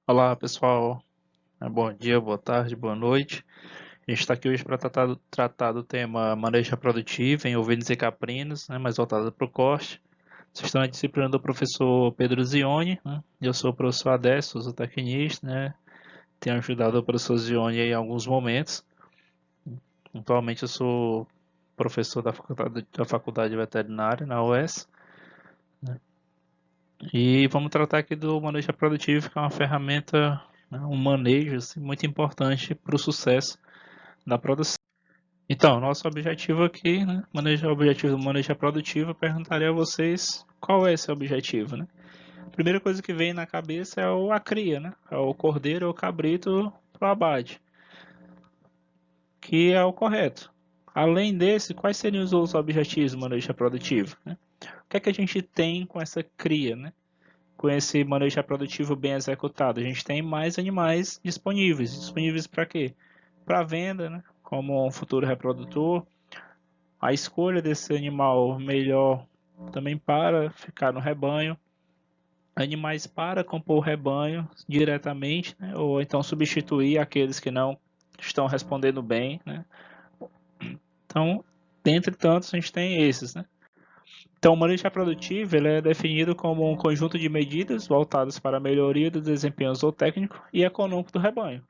Olá pessoal, bom dia, boa tarde, boa noite. A gente está aqui hoje para tratar do tema manejo reprodutivo em ovinos e caprinos, mais voltado para o corte. Vocês estão na disciplina do professor Pedro Zioni, né? Eu sou o professor Adécio, sou tecnista, né? Tenho ajudado o professor Zioni em alguns momentos. Atualmente eu sou professor da faculdade veterinária na UES. E vamos tratar aqui do manejo reprodutivo, que é uma ferramenta, um manejo assim, muito importante para o sucesso da produção. Então, nosso objetivo aqui, o objetivo do manejo reprodutivo, eu perguntaria a vocês qual é esse objetivo, né? A primeira coisa que vem na cabeça é a cria, né? É o cordeiro ou o cabrito para o abate, que é o correto. Além desse, quais seriam os outros objetivos do manejo reprodutivo, né? O que é que a gente tem com essa cria, né? Com esse manejo reprodutivo bem executado? A gente tem mais animais disponíveis. Disponíveis para quê? Para venda, né? Como um futuro reprodutor, a escolha desse animal melhor também para ficar no rebanho, animais para compor o rebanho diretamente, né? Ou então substituir aqueles que não estão respondendo bem, né? Então, dentre tantos, a gente tem esses, né? Então, o manejo reprodutivo ele é definido como um conjunto de medidas voltadas para a melhoria do desempenho zootécnico e econômico do rebanho.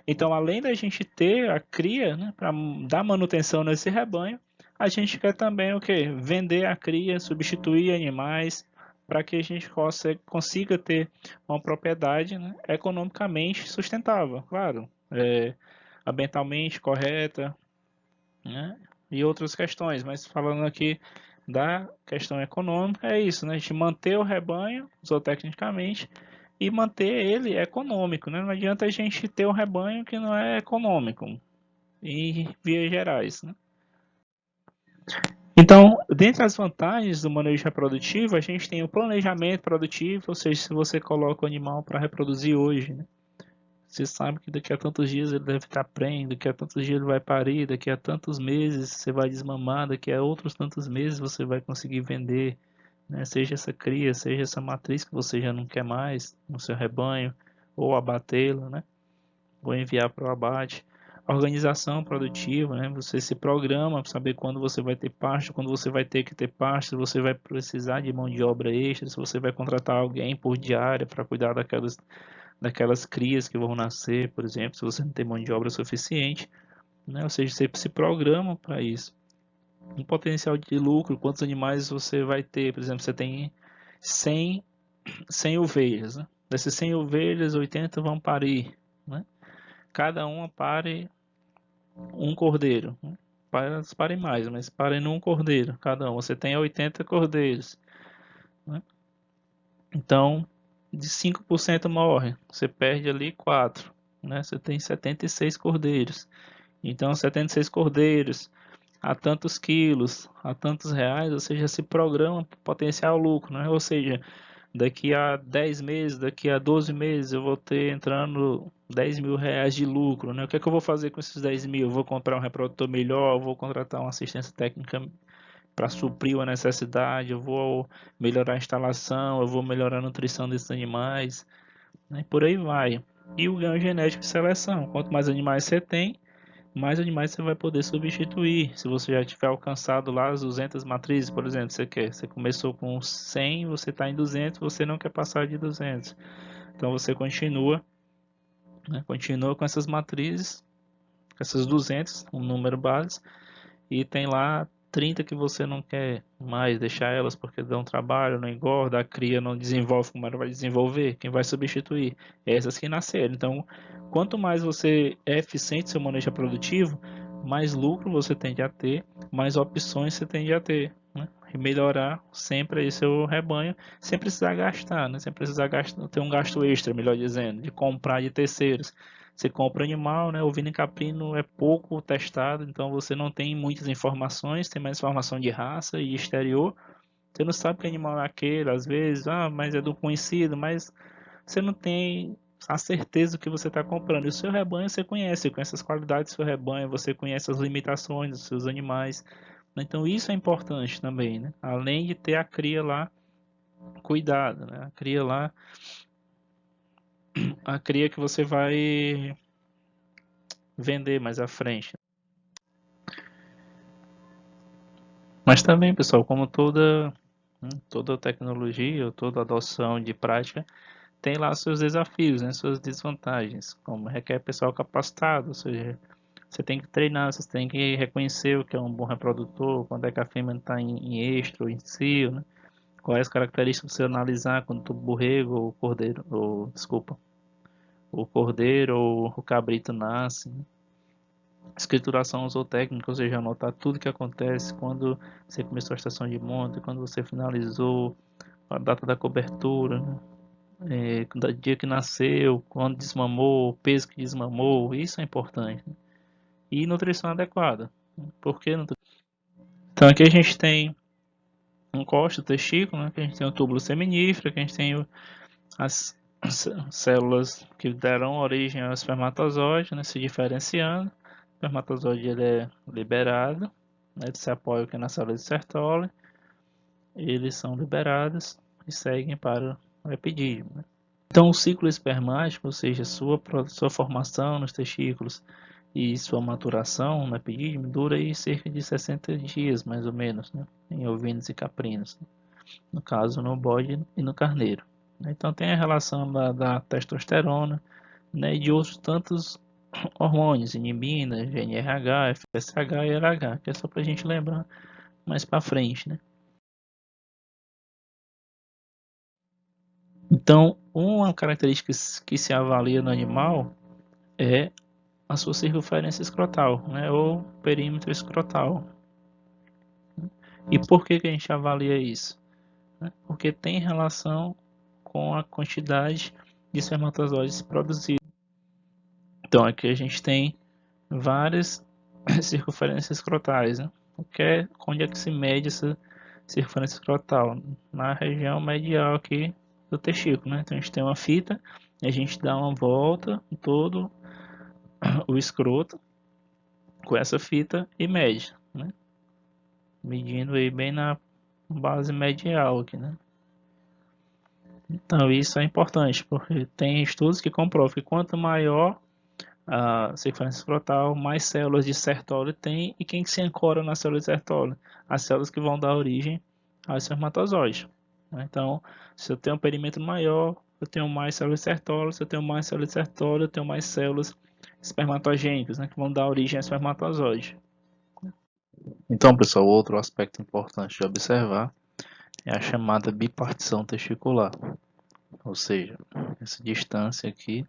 Então, além da gente ter a cria, né, para dar manutenção nesse rebanho, a gente quer também o quê? Vender a cria, substituir animais, para que a gente consiga ter uma propriedade, né, economicamente sustentável, claro, ambientalmente correta, né, e outras questões, mas falando aqui da questão econômica, é isso, né? A gente manter o rebanho zootecnicamente e manter ele econômico, né? Não adianta a gente ter um rebanho que não é econômico, em vias gerais, né? Então, dentre as vantagens do manejo reprodutivo, a gente tem o planejamento produtivo, ou seja, se você coloca o animal para reproduzir hoje, né? Você sabe que daqui a tantos dias ele deve estar prenho, daqui a tantos dias ele vai parir, daqui a tantos meses você vai desmamar, daqui a outros tantos meses você vai conseguir vender, né? Seja essa cria, seja essa matriz que você já não quer mais no seu rebanho, ou abatê-la, né? Ou enviar para o abate. A organização produtiva, né? Você se programa para saber quando você vai ter pasto, quando você vai ter que ter pasto, se você vai precisar de mão de obra extra, se você vai contratar alguém por diária para cuidar daquelas crias que vão nascer, por exemplo, se você não tem mão de obra suficiente, né? Ou seja, você se programa para isso. Um potencial de lucro, quantos animais você vai ter? Por exemplo, você tem 100, 100 ovelhas, né? Dessas 100 ovelhas, 80 vão parir, né? Cada uma pare um cordeiro, né? Parem mais, mas parem num cordeiro, cada um. Você tem 80 cordeiros, né? Então, de 5% morre, você perde ali 4, né? Você tem 76 cordeiros. Então, 76 cordeiros a tantos quilos, a tantos reais, ou seja, se programa para potencial lucro, né? Ou seja, daqui a 10 meses, daqui a 12 meses, eu vou ter entrando 10 mil reais de lucro, né? O que é que eu vou fazer com esses 10 mil? Eu vou comprar um reprodutor melhor, eu vou contratar uma assistência técnica para suprir uma necessidade, eu vou melhorar a instalação, eu vou melhorar a nutrição desses animais, né? Por aí vai. E o ganho genético de seleção. Quanto mais animais você tem, mais animais você vai poder substituir. Se você já tiver alcançado lá as 200 matrizes, por exemplo, você começou com 100, você está em 200, você não quer passar de 200. Então você continua, né, continua com essas matrizes, com essas 200, um número base, e tem lá 30 que você não quer mais deixar elas porque dão trabalho, não engorda, a cria não desenvolve como ela vai desenvolver, quem vai substituir? Essas que nasceram. Então, quanto mais você é eficiente seu manejo produtivo, mais lucro você tende a ter, mais opções você tende a ter, né? E melhorar sempre aí seu rebanho, sem precisar gastar, né? Sem precisar gastar, ter um gasto extra, melhor dizendo, de comprar de terceiros. Você compra animal, né? O ovino caprino é pouco testado, então você não tem muitas informações, tem mais informação de raça e exterior. Você não sabe que animal é aquele, às vezes, mas é do conhecido, mas você não tem a certeza do que você está comprando. E o seu rebanho você conhece as qualidades do seu rebanho, você conhece as limitações dos seus animais. Então isso é importante também, né? Além de ter a cria lá cuidada, né? A cria lá a cria que você vai vender mais à frente. Mas também, pessoal, como toda tecnologia ou toda adoção de prática tem lá seus desafios, né, suas desvantagens, como requer pessoal capacitado, ou seja, você tem que treinar, você tem que reconhecer o que é um bom reprodutor, quando é que a fêmea está em estro ou em cio, né? Quais características você analisar quando o borrego ou o cordeiro, ou desculpa, o cordeiro ou o cabrito nasce, né? Escrituração zootécnica, ou seja, anotar tudo que acontece quando você começou a estação de monta, quando você finalizou, a data da cobertura, né? Do dia que nasceu, quando desmamou, o peso que desmamou, isso é importante, né? E nutrição adequada. Por que nutrição? Então aqui a gente tem um costo do testículo, né? Que a gente tem o túbulo seminífero, que a gente tem as células que deram origem ao espermatozoide, né? Se diferenciando. O espermatozoide ele é liberado, né? Ele se apoia aqui na célula de Sertoli, eles são liberados e seguem para o epidídimo, né? Então, o ciclo espermático, ou seja, sua formação nos testículos e sua maturação no epidídimo, dura aí cerca de 60 dias, mais ou menos, né? Em ovinos e caprinos, né? No caso, no bode e no carneiro. Então, tem a relação da testosterona, né, e de outros tantos hormônios, inibina, GNRH, FSH e LH, que é só para a gente lembrar mais para frente, né? Então, uma característica que se avalia no animal é a sua circunferência escrotal, né, ou perímetro escrotal. E por que a gente avalia isso? Porque tem relação com a quantidade de espermatozoides produzidos. Então aqui a gente tem várias circunferências escrotais, né? Onde é que se mede essa circunferência escrotal? Na região medial aqui do testículo, né? Então a gente tem uma fita e a gente dá uma volta em todo o escroto com essa fita e mede, né? Medindo aí bem na base medial aqui, né? Então isso é importante, porque tem estudos que comprovam que quanto maior a circunferência escrotal, mais células de Sertoli tem, e quem que se ancora na célula de Sertoli? As células que vão dar origem ao espermatozoide. Então, se eu tenho um perímetro maior, eu tenho mais células de Sertoli, se eu tenho mais células de Sertoli, eu tenho mais células espermatogênicas, né, que vão dar origem ao espermatozoide. Então, pessoal, outro aspecto importante de observar é a chamada bipartição testicular, ou seja, essa distância aqui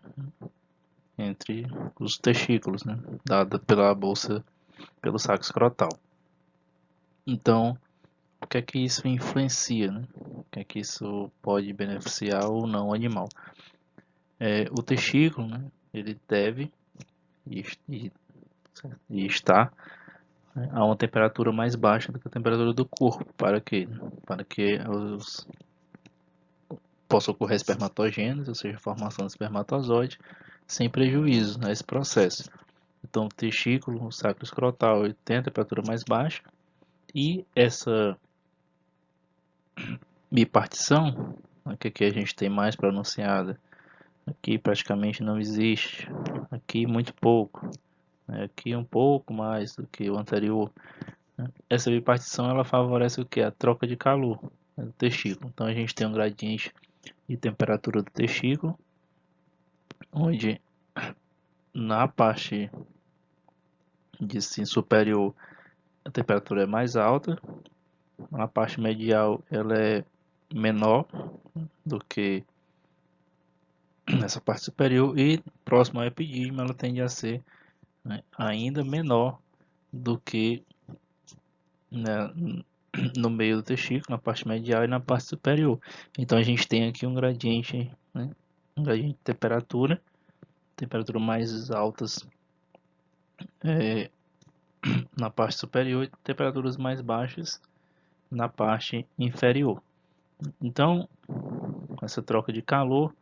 entre os testículos, né, dada pela bolsa, pelo saco escrotal. Então, o que é que isso influencia, né? O que é que isso pode beneficiar ou não o animal? O testículo, né, ele deve e está, né, a uma temperatura mais baixa do que a temperatura do corpo. Para quê? Para que possa ocorrer espermatogênese, ou seja, a formação de espermatozoide, sem prejuízo nesse processo. Então, o testículo, o saco escrotal, ele tem a temperatura mais baixa e essa bipartição, que aqui a gente tem mais pronunciada, aqui praticamente não existe, aqui muito pouco, aqui um pouco mais do que o anterior. Essa bipartição ela favorece o que? A troca de calor, né, do testículo. Então a gente tem um gradiente de temperatura do testículo, onde na parte de cima superior a temperatura é mais alta, na parte medial ela é menor do que nessa parte superior, e próximo ao epidídimo ela tende a ser, né, ainda menor do que, né, no meio do testículo, na parte medial e na parte superior. Então a gente tem aqui um gradiente, né, um gradiente de temperatura mais altas na parte superior e temperaturas mais baixas na parte inferior. Então, essa troca de calor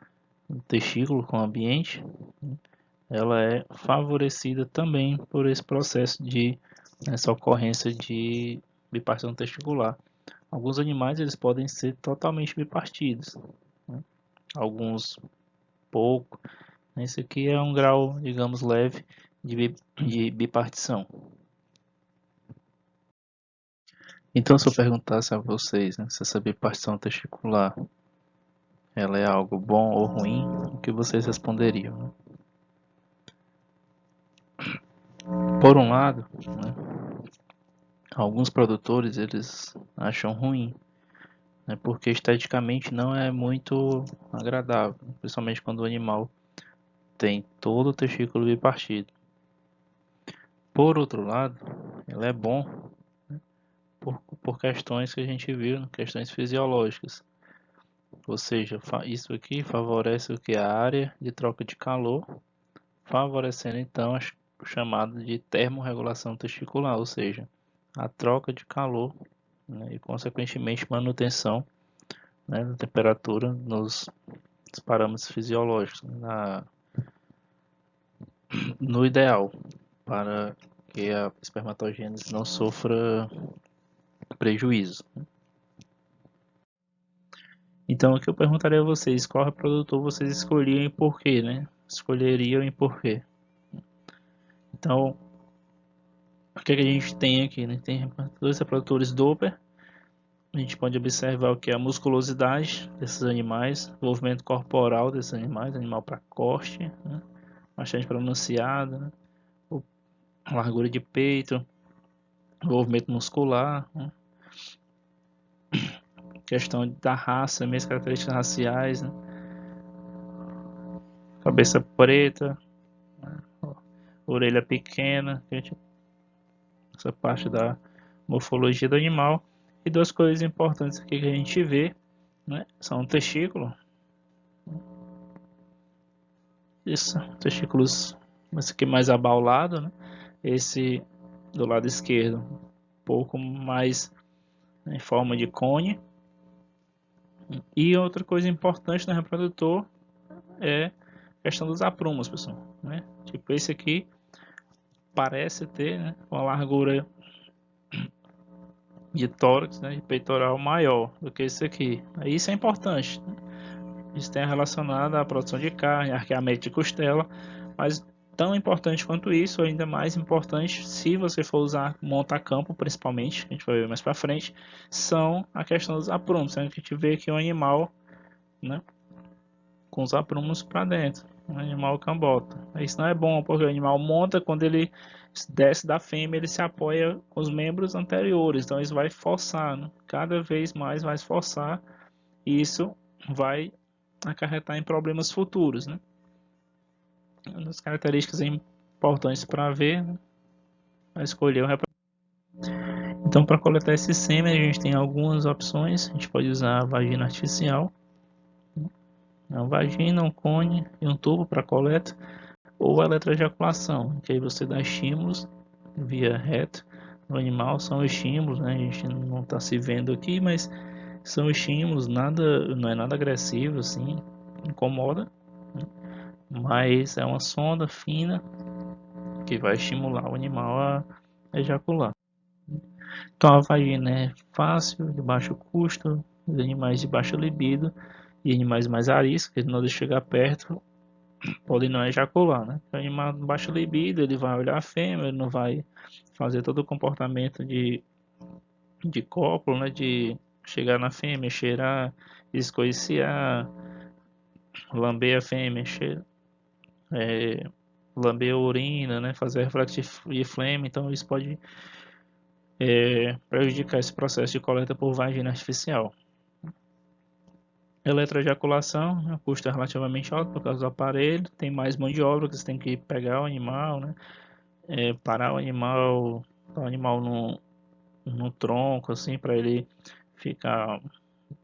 do testículo com o ambiente, ela é favorecida também por esse processo de essa ocorrência de bipartição testicular. Alguns animais eles podem ser totalmente bipartidos, né? Alguns pouco, Esse aqui é um grau, digamos, leve de bipartição. Então, se eu perguntasse a vocês, né, se essa bipartição testicular ela é algo bom ou ruim, o que vocês responderiam? Né? Por um lado, né, alguns produtores eles acham ruim, né, porque esteticamente não é muito agradável, principalmente quando o animal tem todo o testículo bipartido. Por outro lado, ela é bom, né, por questões que a gente viu, questões fisiológicas. Ou seja, isso aqui favorece o que? A área de troca de calor, favorecendo então o chamado de termorregulação testicular, ou seja, a troca de calor, né, e consequentemente manutenção, né, da temperatura nos parâmetros fisiológicos, no ideal, para que a espermatogênese não sofra prejuízo. Então, o que eu perguntaria a vocês, qual reprodutor vocês escolheriam e por quê, né? Escolheriam e por quê? Então, o que, é que a gente tem aqui, né? Tem dois reprodutores Doppler. A gente pode observar o que é a musculosidade desses animais, o movimento corporal desses animais, animal para corte, né? Bastante pronunciado, né? A largura de peito, o movimento muscular, né? Questão da raça, mesmo características raciais, né? Cabeça preta, né? Orelha pequena, essa parte da morfologia do animal. E duas coisas importantes aqui que a gente vê, né? São o testículo. Isso, testículos, esse aqui mais abaulado, né? Esse do lado esquerdo, um pouco mais em forma de cone. E outra coisa importante no reprodutor é a questão dos aprumos, pessoal, né? Tipo esse aqui parece ter, né, uma largura de tórax, né, de peitoral maior do que esse aqui. Isso é importante, né? Isso tem relacionado à produção de carne, arqueamento de costela, mas tão importante quanto isso, ou ainda mais importante, se você for usar monta-campo, principalmente, a gente vai ver mais para frente, são a questão dos aprumos. A gente vê aqui um animal, né, com os aprumos para dentro, um animal cambota. Isso não é bom, porque o animal monta, quando ele desce da fêmea, ele se apoia com os membros anteriores, então isso vai forçar, né? Cada vez mais vai forçar, e isso vai acarretar em problemas futuros, né? Uma das características importantes para ver, né, para escolher o reprodutor. Então, para coletar esse sêmen, a gente tem algumas opções. A gente pode usar a vagina artificial, uma vagina, um cone e um tubo para coleta, ou a eletroejaculação, que aí você dá estímulos via reto no animal. São estímulos, né? A gente não está se vendo aqui, mas são estímulos, nada, não é nada agressivo assim, incomoda, né? Mas é uma sonda fina que vai estimular o animal a ejacular. Então a vagina é fácil, de baixo custo, os animais de baixa libido e animais mais ariscos, que não deixam chegar perto, podem não ejacular, né? O animal de baixa libido, ele vai olhar a fêmea, ele não vai fazer todo o comportamento de cópula, né? De chegar na fêmea, cheirar, escoiciar, lamber a fêmea, lamber a urina, né? Fazer reflexo de flema, então isso pode prejudicar esse processo de coleta por vagina artificial. Eletroejaculação, né, o custo é relativamente alto por causa do aparelho, tem mais mão de obra, que você tem que pegar o animal, né, parar o animal no tronco, assim, para ele ficar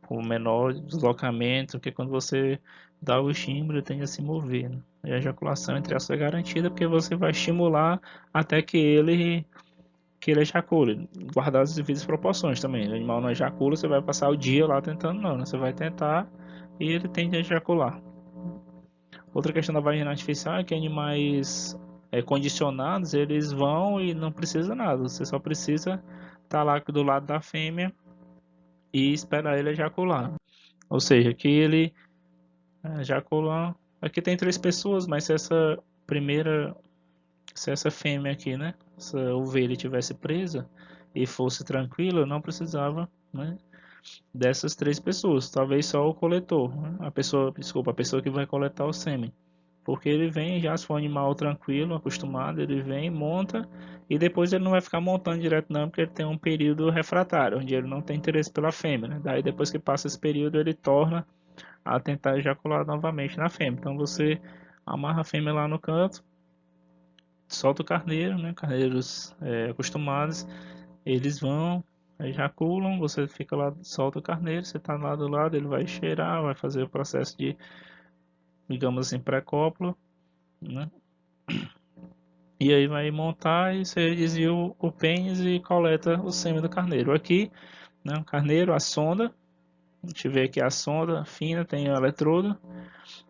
com menor deslocamento, porque quando você dá o estímulo, ele tende a se mover, né? E a ejaculação, entre aspas, é garantida, porque você vai estimular até que ele ejacule, guardar as devidas proporções também. O animal não ejacula, você vai passar o dia lá tentando, não, né? Você vai tentar e ele tende a ejacular. Outra questão da vagina artificial é que animais condicionados, eles vão e não precisa nada, você só precisa estar lá do lado da fêmea e esperar ele ejacular. Ou seja, que ele ejacula Aqui tem 3 pessoas, mas se essa fêmea aqui, né, essa ovelha tivesse presa e fosse tranquila, não precisava, né, dessas 3 pessoas, talvez só o coletor, né, a pessoa que vai coletar o sêmen. Porque ele vem já, se for um animal tranquilo, acostumado, ele vem, monta e depois ele não vai ficar montando direto não, porque ele tem um período refratário, onde ele não tem interesse pela fêmea, né? Daí depois que passa esse período ele torna a tentar ejacular novamente na fêmea. Então você amarra a fêmea lá no canto, solta o carneiro, né? Carneiros acostumados, eles vão, ejaculam, você fica lá, solta o carneiro, você está lá do lado, ele vai cheirar, vai fazer o processo de, digamos assim, pré-cópula, né? E aí vai montar e você desvia o pênis e coleta o sêmen do carneiro. Aqui, né, o carneiro, a sonda, a gente vê aqui a sonda fina, tem o eletrodo,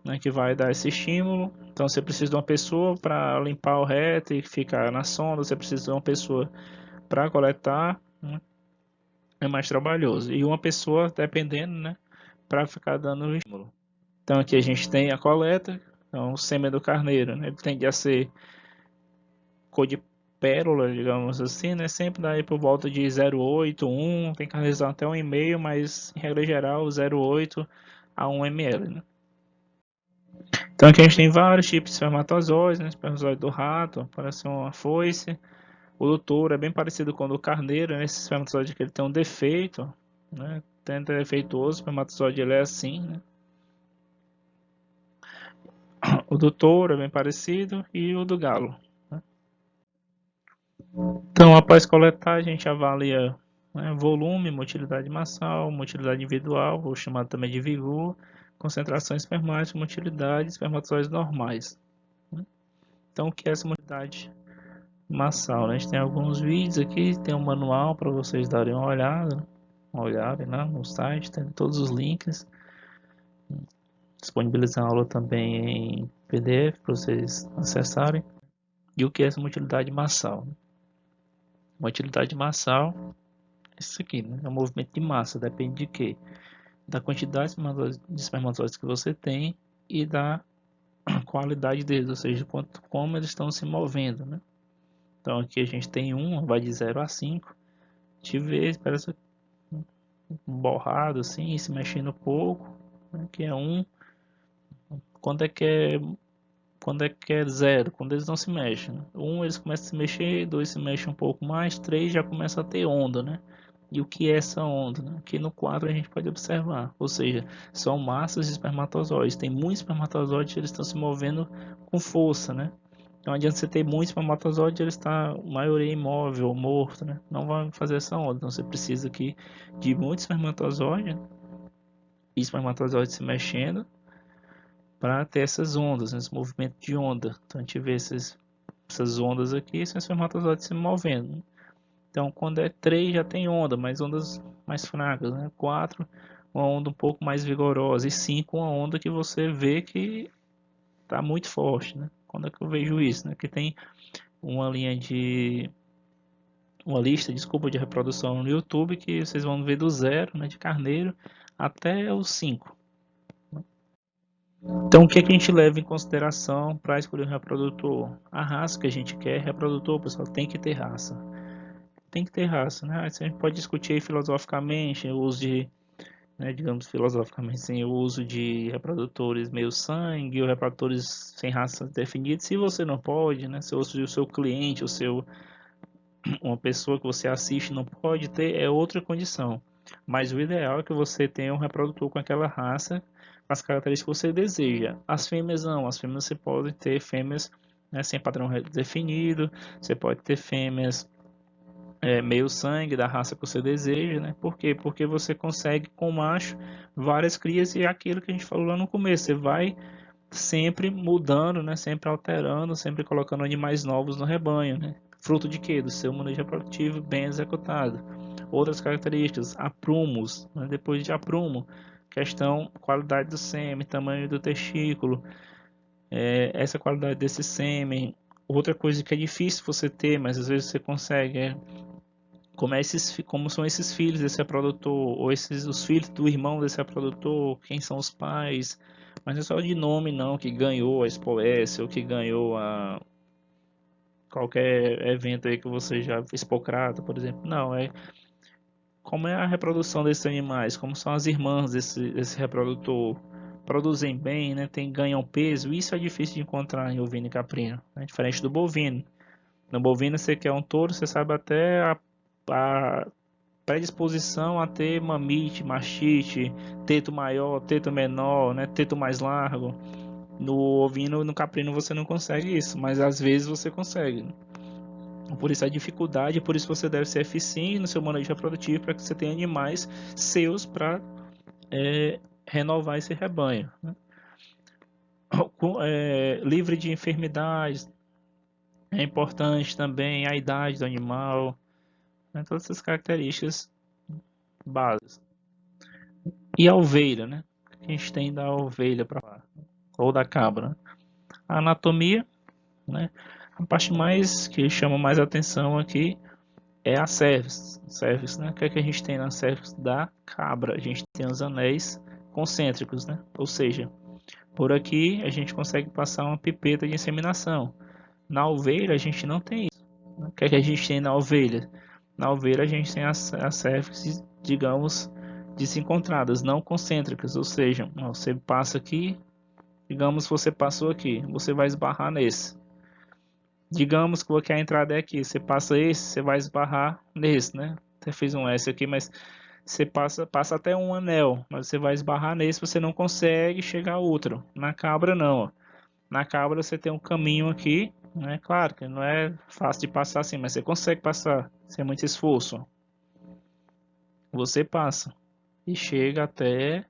né, que vai dar esse estímulo. Então você precisa de uma pessoa para limpar o reto e ficar na sonda, você precisa de uma pessoa para coletar, né, é mais trabalhoso. E uma pessoa, dependendo, né, para ficar dando o estímulo. Então aqui a gente tem a coleta, então o sêmen do carneiro, né, ele tende a ser cor de pérola, digamos assim, né? Sempre daí por volta de 0,8, 1, tem carneiros até 1,5, mas em regra geral 0,8 a 1 ml, né? Então aqui a gente tem vários tipos de espermatozoides, né? Espermatozoide do rato, parece uma foice. O do touro é bem parecido com o do carneiro, né? Esse espermatozoide aqui ele tem um defeito, né? Tem defeituoso, o espermatozoide ele é assim, né? O do touro é bem parecido e o do galo. Então, após coletar, a gente avalia, né, volume, motilidade massal, motilidade individual, ou chamado também de vigor, concentração espermática, motilidade, espermatozoides normais, né? Então, o que é essa motilidade massal, né? A gente tem alguns vídeos aqui, tem um manual para vocês darem uma olhada, né, no site, tem todos os links. Disponibilizar a aula também em PDF para vocês acessarem. E o que é essa motilidade massal? Motilidade massal, isso aqui, né? É um movimento de massa, depende de quê? Da quantidade de espermatozoides que você tem e da qualidade deles, ou seja, como eles estão se movendo, né? Então aqui a gente tem vai de 0 a 5. A gente vê, parece um borrado assim, se mexendo pouco, né? Que é 1. Quando é que é, quando é que é 0? Quando eles não se mexem, né? 1 eles começam a se mexer, 2 se mexem um pouco mais, 3 já começa a ter onda, né? E o que é essa onda, né? Aqui no quadro a gente pode observar, ou seja, são massas de espermatozoides. Tem muitos espermatozoides, eles estão se movendo com força, né? Não adianta você ter muitos espermatozoides, ele está, a maioria imóvel ou morto, né? Não vai fazer essa onda. Então você precisa aqui de muitos espermatozoides, e espermatozoides se mexendo para ter essas ondas, esse movimento de onda. Então a gente vê essas ondas aqui, são espermatozoides se movendo. Então, quando é 3 já tem onda, mas ondas mais fracas, né? 4, uma onda um pouco mais vigorosa. E 5, uma onda que você vê que está muito forte, né? Quando é que eu vejo isso, né? Que tem uma lista, desculpa, de reprodução no YouTube que vocês vão ver do 0, né, de carneiro, até o 5. Então, o que é que a gente leva em consideração para escolher um reprodutor? A raça que a gente quer, reprodutor, pessoal, tem que ter raça. Tem que ter raça, né? A gente pode discutir aí filosoficamente o uso de, né, digamos filosoficamente, sim, o uso de reprodutores meio sangue ou reprodutores sem raça definida. Se você não pode, né, se o seu cliente, uma pessoa que você assiste não pode ter, é outra condição. Mas o ideal é que você tenha um reprodutor com aquela raça, com as características que você deseja. As fêmeas não, as fêmeas você pode ter fêmeas, né, sem padrão definido, você pode ter fêmeas meio sangue da raça que você deseja, né? Por quê? Porque você consegue com o macho várias crias e é aquilo que a gente falou lá no começo, você vai sempre mudando, né? Sempre alterando, sempre colocando animais novos no rebanho, né? Fruto de quê? Do seu manejo reprodutivo bem executado. Outras características, aprumos, né? Depois de aprumo, questão qualidade do sêmen, tamanho do testículo, essa qualidade desse sêmen. Outra coisa que é difícil você ter, mas às vezes você consegue, como são esses filhos desse reprodutor, ou os filhos do irmão desse reprodutor, quem são os pais, mas não é só de nome não, que ganhou a Expo-S ou que ganhou a qualquer evento aí que você já fez, Hipocrata, por exemplo. Não, é como é a reprodução desses animais, como são as irmãs desse reprodutor, produzem bem, né, ganham peso. Isso é difícil de encontrar em ovino e caprino, né, diferente do bovino. No bovino você quer um touro, você sabe até a predisposição a ter mamite, mastite, teto maior, teto menor, né, teto mais largo. No ovino e no caprino você não consegue isso, mas às vezes você consegue. Por isso a dificuldade, por isso você deve ser eficiente no seu manejo reprodutivo para que você tenha animais seus para renovar esse rebanho, né? Livre de enfermidades, é importante também a idade do animal, né? Todas essas características básicas. E a ovelha, né? O que a gente tem da ovelha para lá, ou da cabra, né? A anatomia, né? A parte mais que chama mais atenção aqui é a cervix, né? O que é que a gente tem na cervix da cabra? A gente tem os anéis concêntricos, né? Ou seja, por aqui a gente consegue passar uma pipeta de inseminação. Na ovelha a gente não tem isso, né? O que é que a gente tem na ovelha? Na ovelha a gente tem as cervix, digamos, desencontradas, não concêntricas, ou seja, você passa aqui, digamos que você passou aqui, você vai esbarrar nesse. Digamos que a entrada é aqui, você passa esse, você vai esbarrar nesse, né? Até fiz um S aqui, mas você passa até um anel, mas você vai esbarrar nesse, você não consegue chegar a outro. Na cabra não, ó. Na cabra você tem um caminho aqui, né? Claro que não é fácil de passar assim, mas você consegue passar sem muito esforço. Você passa e chega até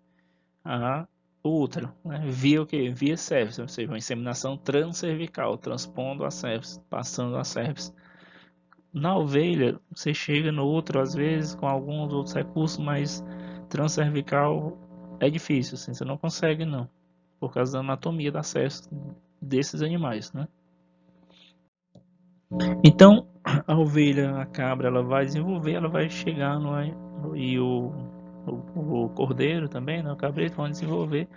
a útero, né? Via o que? Via cervix, ou seja, uma inseminação transcervical, transpondo a cervix, passando a cervix. Na ovelha, você chega no útero às vezes com alguns outros recursos, mas transcervical é difícil, assim, você não consegue não, por causa da anatomia da cervix desses animais, né? Então, a ovelha, a cabra, ela vai desenvolver, ela vai chegar e o cordeiro também, né, o cabrito, vão desenvolver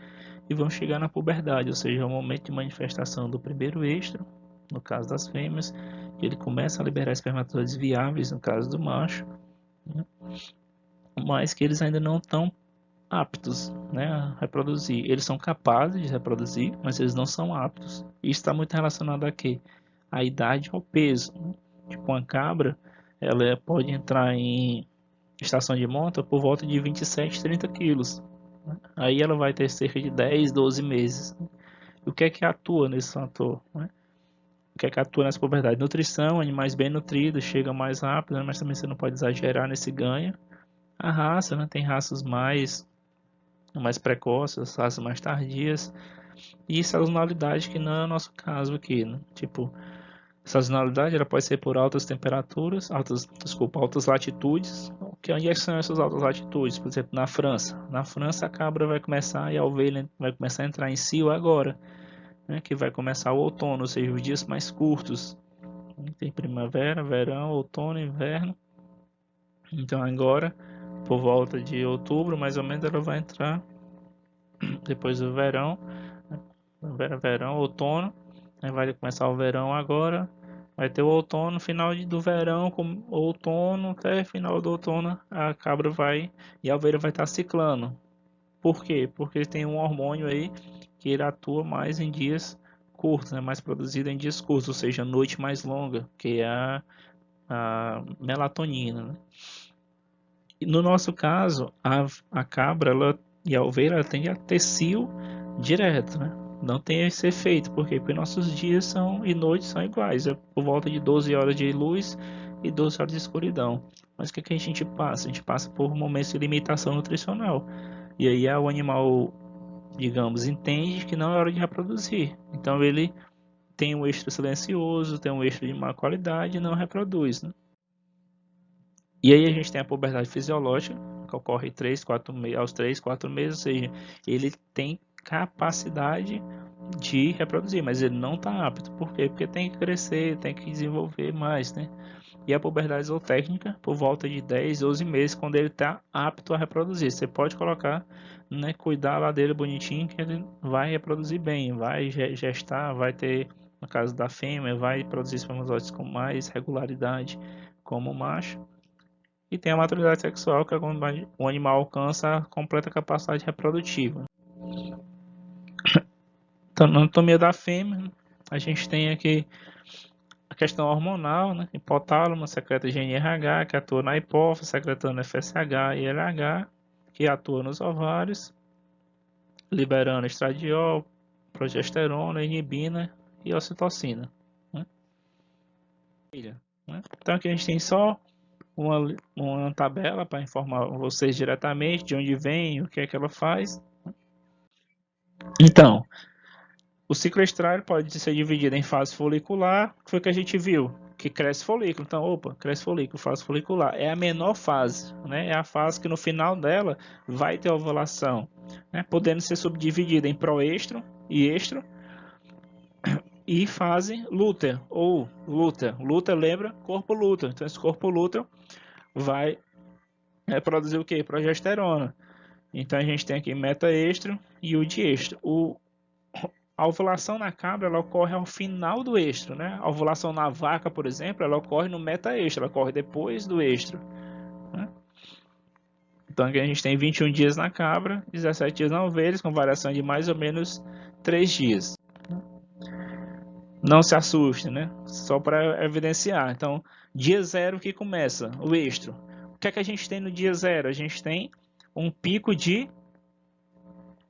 e vão chegar na puberdade, ou seja, o momento de manifestação do primeiro estro, no caso das fêmeas, ele começa a liberar espermatozoides viáveis, no caso do macho, né, mas que eles ainda não estão aptos, né, a reproduzir. Eles são capazes de reproduzir, mas eles não são aptos. Isso está muito relacionado a quê? A idade ao peso, né? Tipo, uma cabra, ela pode entrar em estação de monta por volta de 27, 30 quilos. Né? Aí ela vai ter cerca de 10, 12 meses. E o que é que atua nesse fator? Né? O que é que atua nessa puberdade? Nutrição, animais bem nutridos, chega mais rápido, né? Mas também você não pode exagerar nesse ganho. A raça, né? Tem raças mais precoces, raças mais tardias. E sazonalidade, que não é o nosso caso aqui, né? Tipo, sazonalidade ela pode ser por altas temperaturas, altas latitudes. Onde é que são essas altas latitudes? Por exemplo, na França. Na França a cabra vai começar e a ovelha vai começar a entrar em cio agora, né? Que vai começar o outono, ou seja, os dias mais curtos. Tem primavera, verão, outono, inverno. Então agora, por volta de outubro, mais ou menos, ela vai entrar depois do verão, verão, outono, aí vai começar o verão agora, vai ter o outono, final do verão, com outono até final do outono, a cabra vai e a ovelha vai estar ciclando. Por quê? Porque tem um hormônio aí que ele atua mais em dias curtos, né? Mais produzido em dias curtos, ou seja, noite mais longa, que é a melatonina, né? E no nosso caso, a cabra e a ovelha ela tende a ter cio direto, né? Não tem esse efeito, por quê? Porque nossos dias e noites são iguais, é por volta de 12 horas de luz e 12 horas de escuridão. Mas o que, que a gente passa? A gente passa por momentos de limitação nutricional. E aí o animal, digamos, entende que não é hora de reproduzir. Então ele tem um extra silencioso, tem um extra de má qualidade e não reproduz, né? E aí a gente tem a puberdade fisiológica, que ocorre aos 3, 4 meses, ou seja, ele tem capacidade de reproduzir, mas ele não está apto. Por quê? Porque tem que crescer, tem que desenvolver mais, né? E a puberdade zootécnica por volta de 10, 12 meses, quando ele está apto a reproduzir. Você pode colocar, né, cuidar lá dele bonitinho, que ele vai reproduzir bem, vai gestar, vai ter, no caso da fêmea, vai produzir espermatozoides com mais regularidade como o macho. E tem a maturidade sexual, que é quando o animal alcança a completa capacidade reprodutiva. Então, na anatomia da fêmea, a gente tem aqui a questão hormonal, né? Hipotálamo secreta GNRH, que atua na hipófise, secretando FSH e LH, que atua nos ovários, liberando estradiol, progesterona, inibina e ocitocina. Né? Então aqui a gente tem só uma tabela para informar vocês diretamente de onde vem, o que é que ela faz. Então, o ciclo estrário pode ser dividido em fase folicular, que foi o que a gente viu, que cresce folículo. Então, opa, cresce folículo, fase folicular. É a menor fase, né? É a fase que no final dela vai ter ovulação, né? Podendo ser subdividida em proestro e estro, e fase lútea, ou lútea. Lútea lembra corpo lúteo. Então, esse corpo lúteo vai produzir o que? Progesterona. Então, a gente tem aqui metaestro e o diestro. A ovulação na cabra ela ocorre ao final do estro, né? A ovulação na vaca, por exemplo, ela ocorre no metaestro, ela ocorre depois do estro. Né? Então aqui a gente tem 21 dias na cabra, 17 dias na ovelha, com variação de mais ou menos 3 dias. Não se assuste, né? Só para evidenciar. Então, dia 0 que começa, o estro. O que é que a gente tem no dia 0? A gente tem um pico de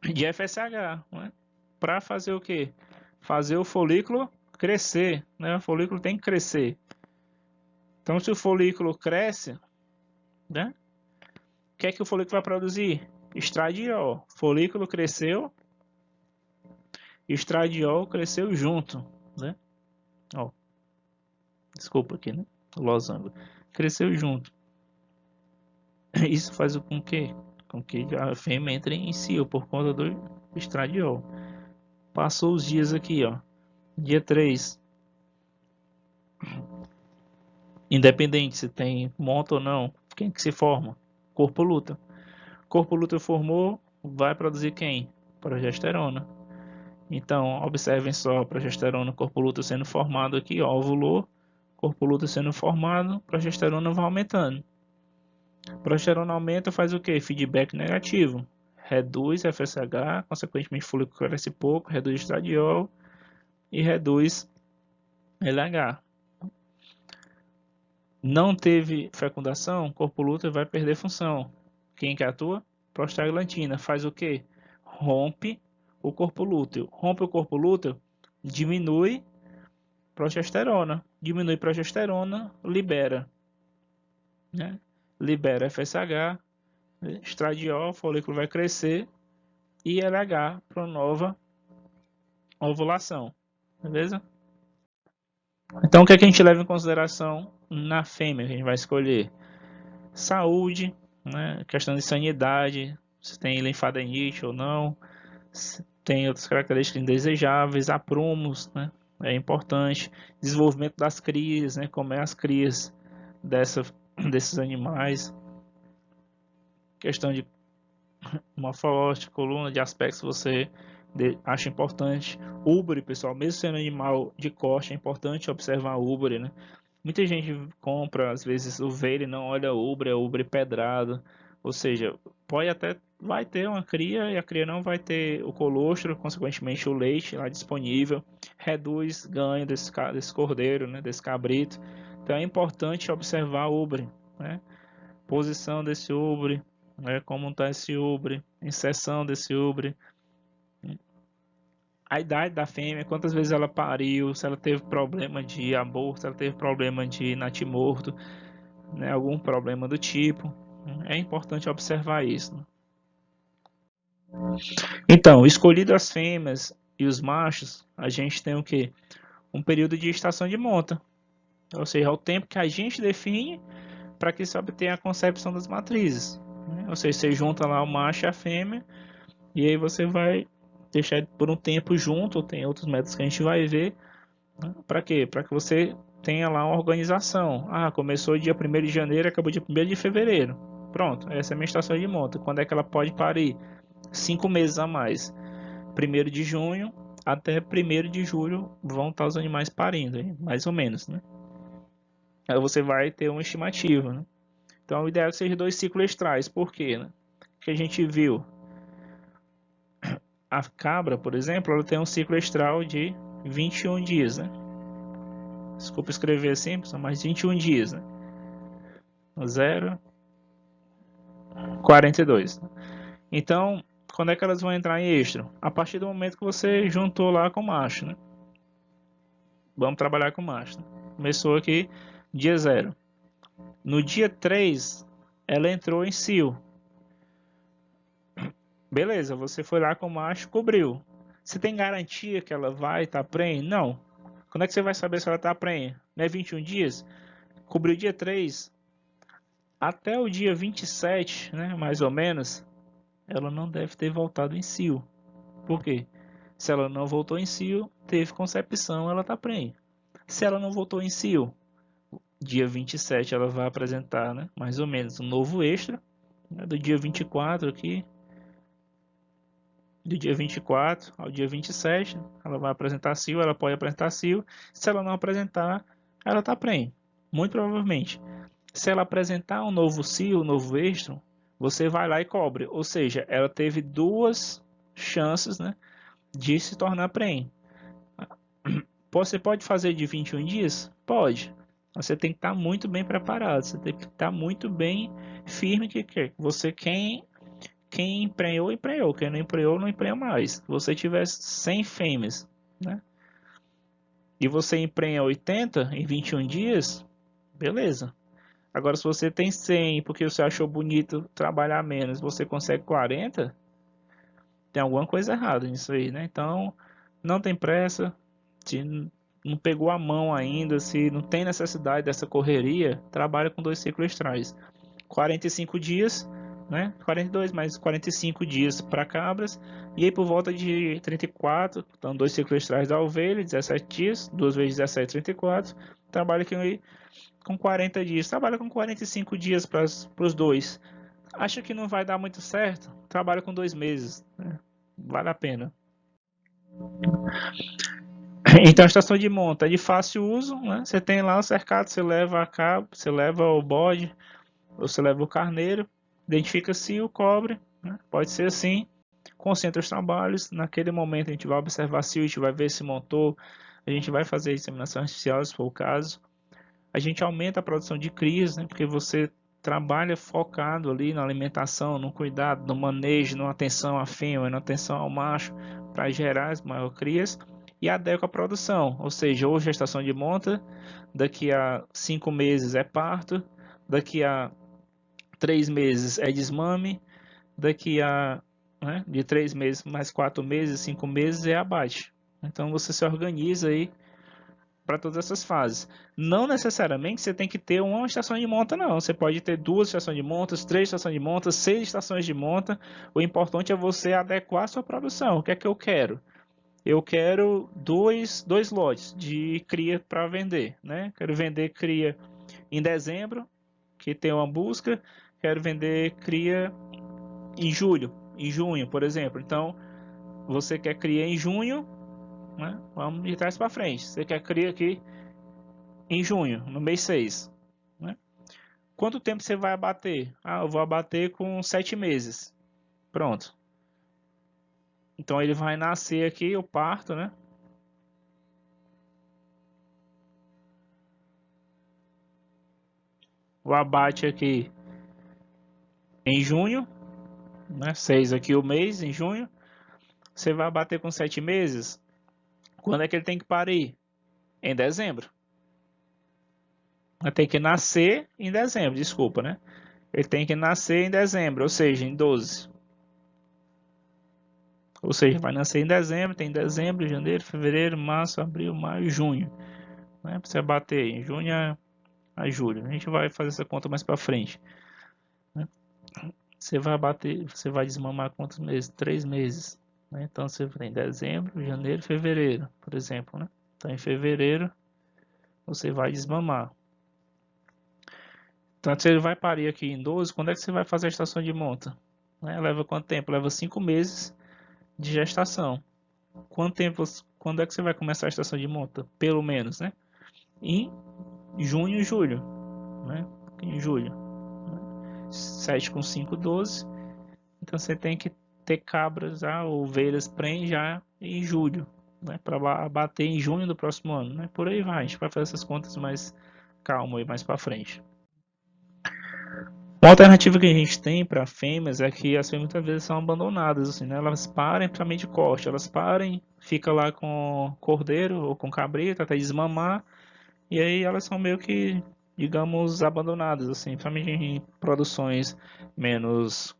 FSH, né? Para fazer o quê? Fazer o folículo crescer, né? O folículo tem que crescer. Então, se o folículo cresce, né? O que é que o folículo vai produzir? Estradiol. Folículo cresceu, estradiol cresceu junto, né? Ó, desculpa aqui, né? Losango. Cresceu junto. Isso faz com que a fêmea entre em cio por conta do estradiol. Passou os dias aqui, ó. Dia 3. Independente se tem monta ou não, quem que se forma? Corpo lúteo. Corpo lúteo formou, vai produzir quem? Progesterona. Então, observem só a progesterona, corpo lúteo sendo formado aqui, ó, ovulou, corpo lúteo sendo formado, progesterona vai aumentando. Progesterona aumenta, faz o que? Feedback negativo. Reduz FSH, consequentemente o folículo cresce pouco, reduz estradiol e reduz LH. Não teve fecundação, corpo lúteo vai perder função. Quem que atua? Prostaglandina. Faz o que? Rompe o corpo lúteo. Rompe o corpo lúteo, diminui progesterona. Diminui progesterona, libera. Né? Libera FSH, estradiol, o folículo vai crescer e LH para nova ovulação. Beleza? Então, o que, é que a gente leva em consideração na fêmea que a gente vai escolher? Saúde, né? Questão de sanidade, se tem linfadenite ou não, se tem outras características indesejáveis, aprumos, né? É importante. Desenvolvimento das crias, né? Como é as crias desses animais. Questão de morfológica, coluna, de aspectos você acha importante. Úbere, pessoal, mesmo sendo animal de corte, é importante observar o úbere, né? Muita gente compra, às vezes, ovelha e não olha o úbere, é úbere pedrado. Ou seja, pode até, vai ter uma cria e a cria não vai ter o colostro, consequentemente o leite lá disponível. Reduz ganho desse cordeiro, né, desse cabrito. Então é importante observar o úbere, né? Posição desse úbere, né, como está esse úbere, inserção desse úbere, a idade da fêmea, quantas vezes ela pariu, se ela teve problema de aborto, se ela teve problema de natimorto, né, algum problema do tipo. É importante observar isso. Né? Então, escolhido as fêmeas e os machos, a gente tem o que? Um período de estação de monta, ou seja, é o tempo que a gente define para que se obtenha a concepção das matrizes. Né? Ou seja, você junta lá o macho e a fêmea, e aí você vai deixar ele por um tempo junto, tem outros métodos que a gente vai ver, né? Para quê? Para que você tenha lá uma organização. Ah, começou dia 1º de janeiro, acabou dia 1º de fevereiro. Pronto, essa é a minha estação de monta. Quando é que ela pode parir? 5 meses a mais. 1º de junho até 1º de julho vão estar os animais parindo, mais ou menos, né? Aí você vai ter uma estimativa, né? Então o ideal é que seja 2 ciclos estrais. Por quê, né? Que a gente viu a cabra, por exemplo, ela tem um ciclo estral de 21 dias, né? Desculpa escrever assim, são mais 21 dias, né? 0, 42. Então, quando é que elas vão entrar em estro? A partir do momento que você juntou lá com o macho, né? Vamos trabalhar com o macho, né? Começou aqui dia 0. No dia 3, ela entrou em cio. Beleza, você foi lá com o macho, cobriu. Você tem garantia que ela vai estar prenha? Não. Quando é que você vai saber se ela está prenha? Não é 21 dias? Cobriu dia 3. Até o dia 27, né, mais ou menos, ela não deve ter voltado em cio. Por quê? Se ela não voltou em cio, teve concepção, ela está prenha. Se ela não voltou em cio, dia 27 ela vai apresentar, né, mais ou menos um novo extra, né, do dia 24 aqui, do dia 24 ao dia 27, ela vai apresentar cio, ela pode apresentar cio. Se ela não apresentar, ela está prenha, muito provavelmente. Se ela apresentar um novo cio, um novo estro, você vai lá e cobre. Ou seja, ela teve 2 chances, né, de se tornar prenhe. Você pode fazer de 21 dias? Pode. Você tem que estar muito bem preparado. Você tem que estar muito bem firme que você quem emprenhou, emprenhou. Quem não emprenhou, não emprenhou mais. Se você tiver 100 fêmeas, né, e você emprenha 80 em 21 dias, beleza. Agora, se você tem 100 porque você achou bonito trabalhar menos, você consegue 40, tem alguma coisa errada nisso aí, né? Então, não tem pressa. Se não pegou a mão ainda, se não tem necessidade dessa correria, trabalha com 2 ciclos estrais. 45 dias, né? 42 mais 45 dias para cabras. E aí, por volta de 34, então 2 ciclos estrais da ovelha, 17 dias, 2 vezes 17, 34. Trabalha aqui com 40 dias. Trabalha com 45 dias para os dois. Acha que não vai dar muito certo? Trabalha com 2 meses. Né? Vale a pena. Então a estação de monta é de fácil uso. Né? Você tem lá o cercado, você leva a cabo, você leva o bode, ou você leva o carneiro, identifica se o cobre. Né? Pode ser assim. Concentra os trabalhos. Naquele momento a gente vai observar se a gente vai ver se montou. A gente vai fazer a inseminação artificial, se for o caso. A gente aumenta a produção de crias, né? Porque você trabalha focado ali na alimentação, no cuidado, no manejo, na atenção à fêmea, na atenção ao macho, para gerar as maiores crias, e adequa a produção, ou seja, ou gestação de monta, daqui a 5 meses é parto, daqui a 3 meses é desmame, daqui a de 3 meses mais 4 meses, 5 meses é abate. Então você se organiza aí para todas essas fases. Não necessariamente você tem que ter uma estação de monta, não. Você pode ter 2 estações de monta, 3 estações de monta, 6 estações de monta. O importante é você adequar a sua produção. O que é que eu quero? Eu quero dois lotes de cria para vender, né? Quero vender cria em dezembro, que tem uma busca. Quero vender cria em julho, em junho, por exemplo. Então, você quer cria em junho, né? Vamos de trás para frente. Você quer cria aqui em junho, no mês 6. Né? Quanto tempo você vai abater? Ah, eu vou abater com 7 meses. Pronto. Então ele vai nascer aqui, o parto, né? O abate aqui em junho, né? 6 aqui o mês, em junho. Você vai abater com 7 meses. Quando é que ele tem que parir? Em dezembro. Ele tem que nascer em dezembro, desculpa, né? Ele tem que nascer em dezembro, ou seja, em 12. Ou seja, vai nascer em dezembro, tem dezembro, janeiro, fevereiro, março, abril, maio, junho. Né? Para você bater em junho a julho. A gente vai fazer essa conta mais para frente. Né? Você vai bater, você vai desmamar quantos meses? 3 meses. né? Então você tem dezembro, janeiro, fevereiro, por exemplo, né? Então em fevereiro você vai desmamar. Então se ele vai parir aqui em 12, quando é que você vai fazer a estação de monta? Né? Leva quanto tempo? Leva 5 meses de gestação. Quando é que você vai começar a estação de monta? Pelo menos, né? Em junho e julho, né? Em julho, né? 7 com 5, 12. Então você tem que ter cabras ou ovelhas prenhe já em julho, né? Para bater em junho do próximo ano, né? Por aí vai. A gente vai fazer essas contas mais calmo e mais para frente. Uma alternativa que a gente tem para fêmeas é que as fêmeas muitas vezes são abandonadas, assim, né? Elas parem para meio de corte, elas parem, fica lá com cordeiro ou com cabrito até desmamar, e aí elas são meio que, digamos, abandonadas, assim, principalmente em produções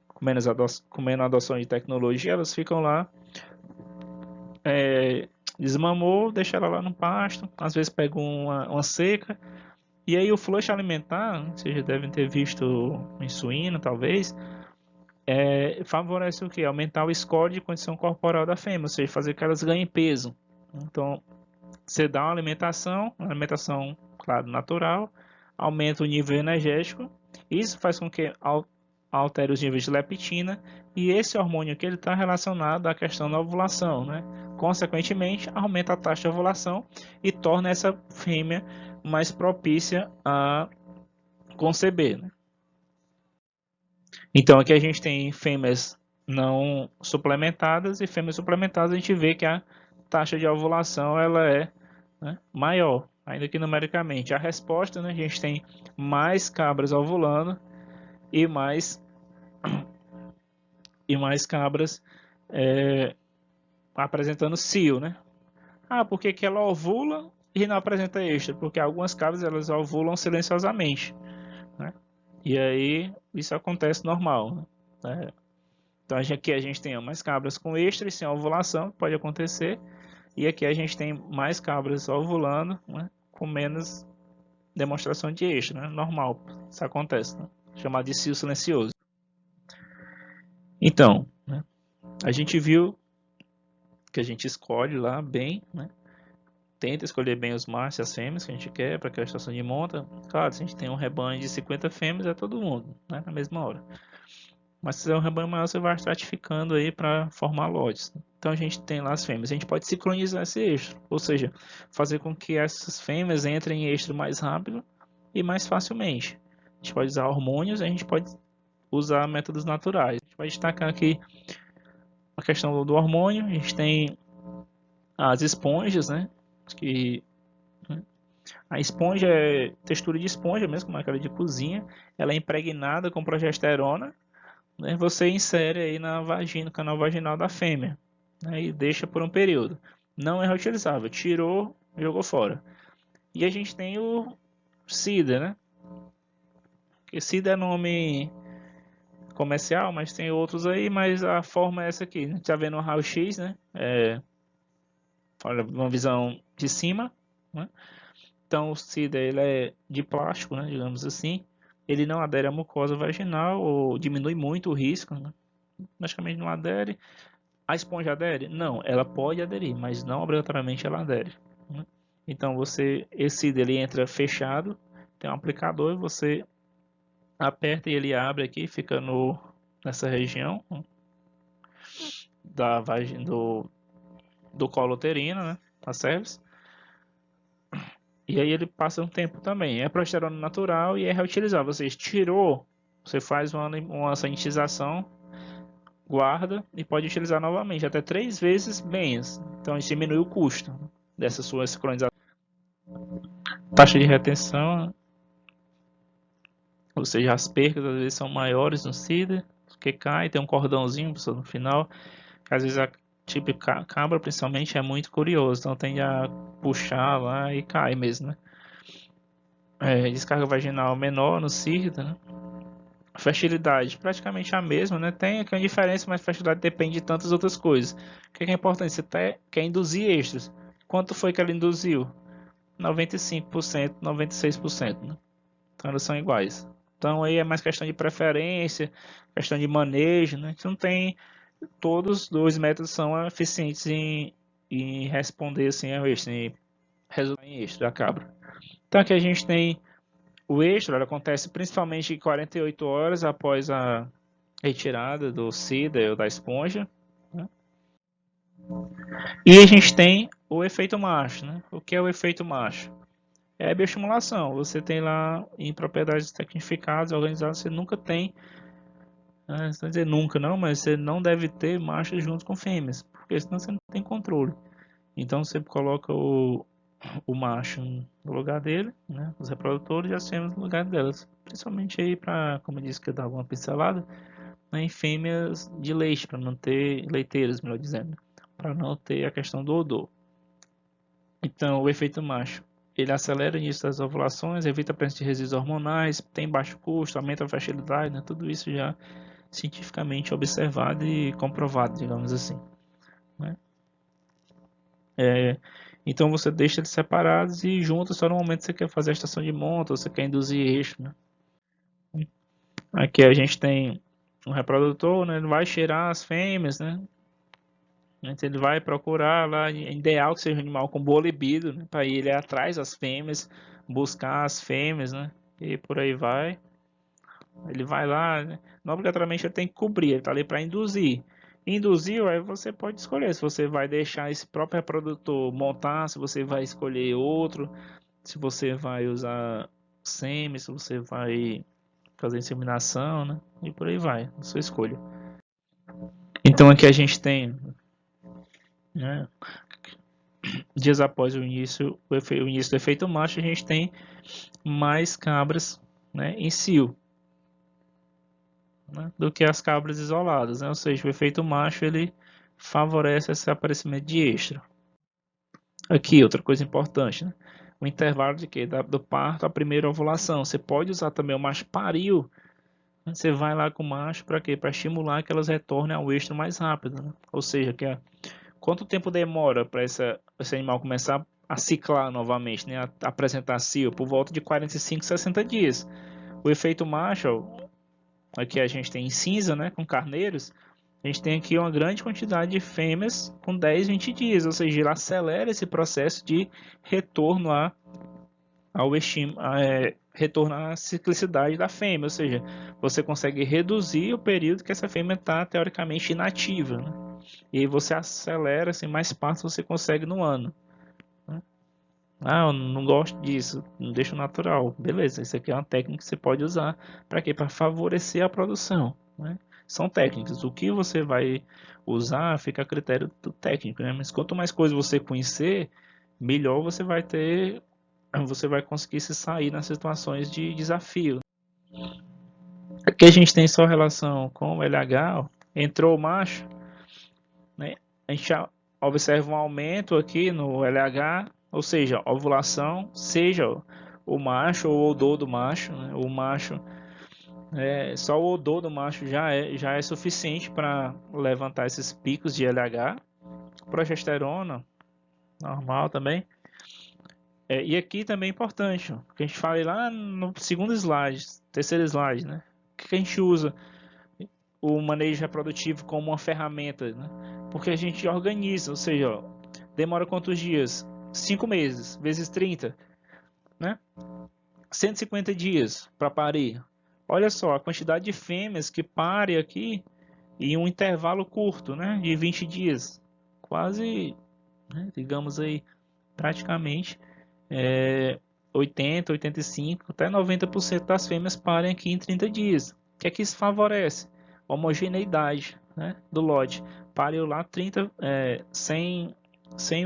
com menos adoção de tecnologia, elas ficam lá, desmamou, deixa ela lá no pasto, às vezes pega uma seca. E aí o fluxo alimentar, vocês já devem ter visto em suíno, talvez, favorece o quê? Aumentar o score de condição corporal da fêmea, ou seja, fazer que elas ganhem peso. Então, você dá uma alimentação, claro, natural, aumenta o nível energético, isso faz com que altere os níveis de leptina, e esse hormônio aqui está relacionado à questão da ovulação, né? Consequentemente, aumenta a taxa de ovulação e torna essa fêmea mais propícia a conceber, né? Então aqui a gente tem fêmeas não suplementadas e fêmeas suplementadas, a gente vê que a taxa de ovulação ela é, né, maior, ainda que numericamente. A resposta, né, a gente tem mais cabras ovulando e mais cabras apresentando cio, né? Ah, por que ela ovula e não apresenta extra? Porque algumas cabras elas ovulam silenciosamente, né? E aí isso acontece normal, né? Então aqui a gente tem mais cabras com extra e sem ovulação, pode acontecer. E aqui a gente tem mais cabras ovulando, né, com menos demonstração de extra, né? Normal, isso acontece, né? Chamado de cio silencioso. Então, né, a gente viu que a gente escolhe lá bem, né? Tenta escolher bem os machos e as fêmeas que a gente quer para aquela estação de monta. Claro, se a gente tem um rebanho de 50 fêmeas, é todo mundo, né, na mesma hora. Mas se é um rebanho maior, você vai estratificando aí para formar lotes. Então a gente tem lá as fêmeas. A gente pode sincronizar esse eixo, ou seja, fazer com que essas fêmeas entrem em eixo mais rápido e mais facilmente. A gente pode usar hormônios, a gente pode usar métodos naturais. A gente vai destacar aqui a questão do hormônio. A gente tem as esponjas, né? Que a esponja é textura de esponja mesmo, como aquela de cozinha. Ela é impregnada com progesterona, né? Você insere aí na vagina, no canal vaginal da fêmea, né? E deixa por um período. Não é reutilizável, tirou, jogou fora. E a gente tem o SIDA, né? Que SIDA é nome comercial, mas tem outros aí, mas a forma é essa aqui. A gente tá vendo um raio-x, né? Olha, uma visão de cima, né? Então o SIDA ele é de plástico, né? Digamos assim. Ele não adere à mucosa vaginal ou diminui muito o risco, né? Praticamente não adere. A esponja adere? Não, ela pode aderir, mas não obrigatoriamente ela adere, né? Então esse ele entra fechado, tem um aplicador e você aperta e ele abre aqui, fica nessa região da vagina do colo uterino, né? A cervix. E aí ele passa um tempo também. É progesterona natural e é reutilizável. Você tirou, você faz uma sanitização, guarda e pode utilizar novamente, até 3 vezes menos. Então isso diminui o custo dessa sua sincronização. Taxa de retenção, ou seja, as percas às vezes são maiores no SIDA, que cai, tem um cordãozinho no final, que às vezes a tipo cabra principalmente é muito curioso, então tende a puxar lá e cai mesmo, né? Descarga vaginal menor no SIDA, né? Fertilidade praticamente a mesma, né? Tem aqui uma diferença, mas fertilidade depende de tantas outras coisas. O que é importante? Você quer induzir extras. Quanto foi que ela induziu? 95%, 96%, né? Então elas são iguais. Então aí é mais questão de preferência, questão de manejo, né? A gente não tem todos os métodos são eficientes em responder assim ao êxito, em resultar em êxito da cabra. Então aqui a gente tem o êxito, acontece principalmente 48 horas após a retirada do sida ou da esponja, né? E a gente tem o efeito macho, né? O que é o efeito macho? É a bioestimulação. Você tem lá em propriedades tecnificadas, organizadas, você nunca tem, não vou dizer nunca não, mas você não deve ter machos junto com fêmeas, porque senão você não tem controle. Então você coloca o macho no lugar dele, né? Os reprodutores e as fêmeas no lugar delas. Principalmente aí para, como eu disse, que eu dava uma pincelada, né, em fêmeas de leite, para não ter leiteiras, melhor dizendo, para não ter a questão do odor. Então, o efeito macho, ele acelera o início das ovulações, evita a presença de resíduos hormonais, tem baixo custo, aumenta a fertilidade, né? Tudo isso já cientificamente observado e comprovado, digamos assim, né? Então você deixa eles separados e juntos só no momento que você quer fazer a estação de monta, ou você quer induzir eixo, né? Aqui a gente tem um reprodutor, né? Ele vai cheirar as fêmeas, né? Então ele vai procurar lá, é ideal que seja um animal com boa libido, né? Para ir atrás das fêmeas, buscar as fêmeas, né? E por aí vai. Ele vai lá, né? Não obrigatoriamente ele tem que cobrir, ele está ali para induzir. Induziu, aí você pode escolher se você vai deixar esse próprio reprodutor montar, se você vai escolher outro, se você vai usar sêmen, se você vai fazer inseminação, né? E por aí vai, a sua escolha. Então aqui a gente tem, né, dias após o início do efeito macho, a gente tem mais cabras, né, em cio, né, do que as cabras isoladas, né? Ou seja, o efeito macho ele favorece esse aparecimento de estro. Aqui outra coisa importante, né? O intervalo de quê? Do parto à primeira ovulação. Você pode usar também o macho pariu. Você vai lá com o macho para quê? Para estimular que elas retornem ao estro mais rápido, né? Ou seja, quanto tempo demora para esse animal começar a ciclar novamente, né? A apresentar cio? Por volta de 45, 60 dias. O efeito Marshall, aqui a gente tem em cinza, né? Com carneiros, a gente tem aqui uma grande quantidade de fêmeas com 10, 20 dias, ou seja, ele acelera esse processo de retorno retorno à ciclicidade da fêmea, ou seja, você consegue reduzir o período que essa fêmea está teoricamente inativa, né? E aí você acelera, assim, mais partos você consegue no ano, né? Ah, eu não gosto disso, não deixo natural. Beleza, isso aqui é uma técnica que você pode usar para quê? Para favorecer a produção, né? São técnicas. O que você vai usar fica a critério do técnico, né? Mas quanto mais coisa você conhecer, melhor você vai conseguir se sair nas situações de desafio. Aqui a gente tem só relação com o LH, entrou o macho, né? A gente já observa um aumento aqui no LH, ou seja, ovulação, seja o macho ou o odor do macho, né? O macho, só o odor do macho já é suficiente para levantar esses picos de LH. Progesterona, normal também. E aqui também é importante, ó, que a gente fala lá no segundo slide, terceiro slide, né? O que a gente usa o manejo reprodutivo como uma ferramenta, né? Porque a gente organiza, ou seja, ó, demora quantos dias? 5 meses, vezes 30, né? 150 dias para parir. Olha só a quantidade de fêmeas que parem aqui em um intervalo curto, né? De 20 dias. Quase, né, digamos aí, praticamente 80, 85, até 90% das fêmeas parem aqui em 30 dias. O que é que isso favorece? Homogeneidade, né, do lote. Pariu lá 100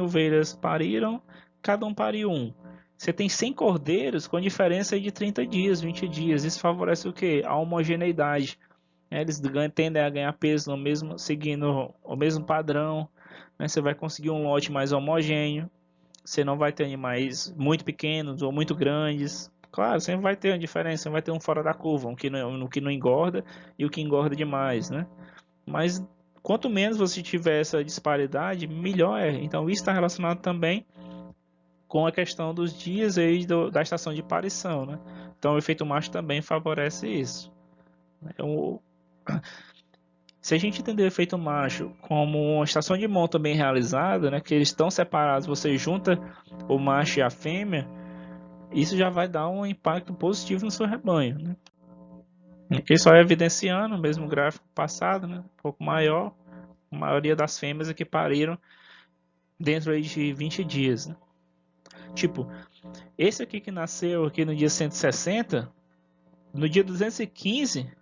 ovelhas pariram, cada um pariu um. Você tem 100 cordeiros com diferença de 30 dias, 20 dias. Isso favorece o quê? A homogeneidade. Eles tendem a ganhar peso seguindo o mesmo padrão, né? Você vai conseguir um lote mais homogêneo. Você não vai ter animais muito pequenos ou muito grandes. Claro, sempre vai ter uma diferença, vai ter um fora da curva, um que não engorda e o que engorda demais, né? Mas quanto menos você tiver essa disparidade, melhor é. Então isso está relacionado também com a questão dos dias aí da estação de parição, né? Então o efeito macho também favorece isso. Se a gente entender o efeito macho como uma estação de monta bem realizada, né, que eles estão separados, você junta o macho e a fêmea, isso já vai dar um impacto positivo no seu rebanho, né? Aqui só evidenciando o mesmo gráfico passado, né, um pouco maior, a maioria das fêmeas que pariram dentro aí de 20 dias, né? Tipo, esse aqui que nasceu aqui no dia 160, no dia 215,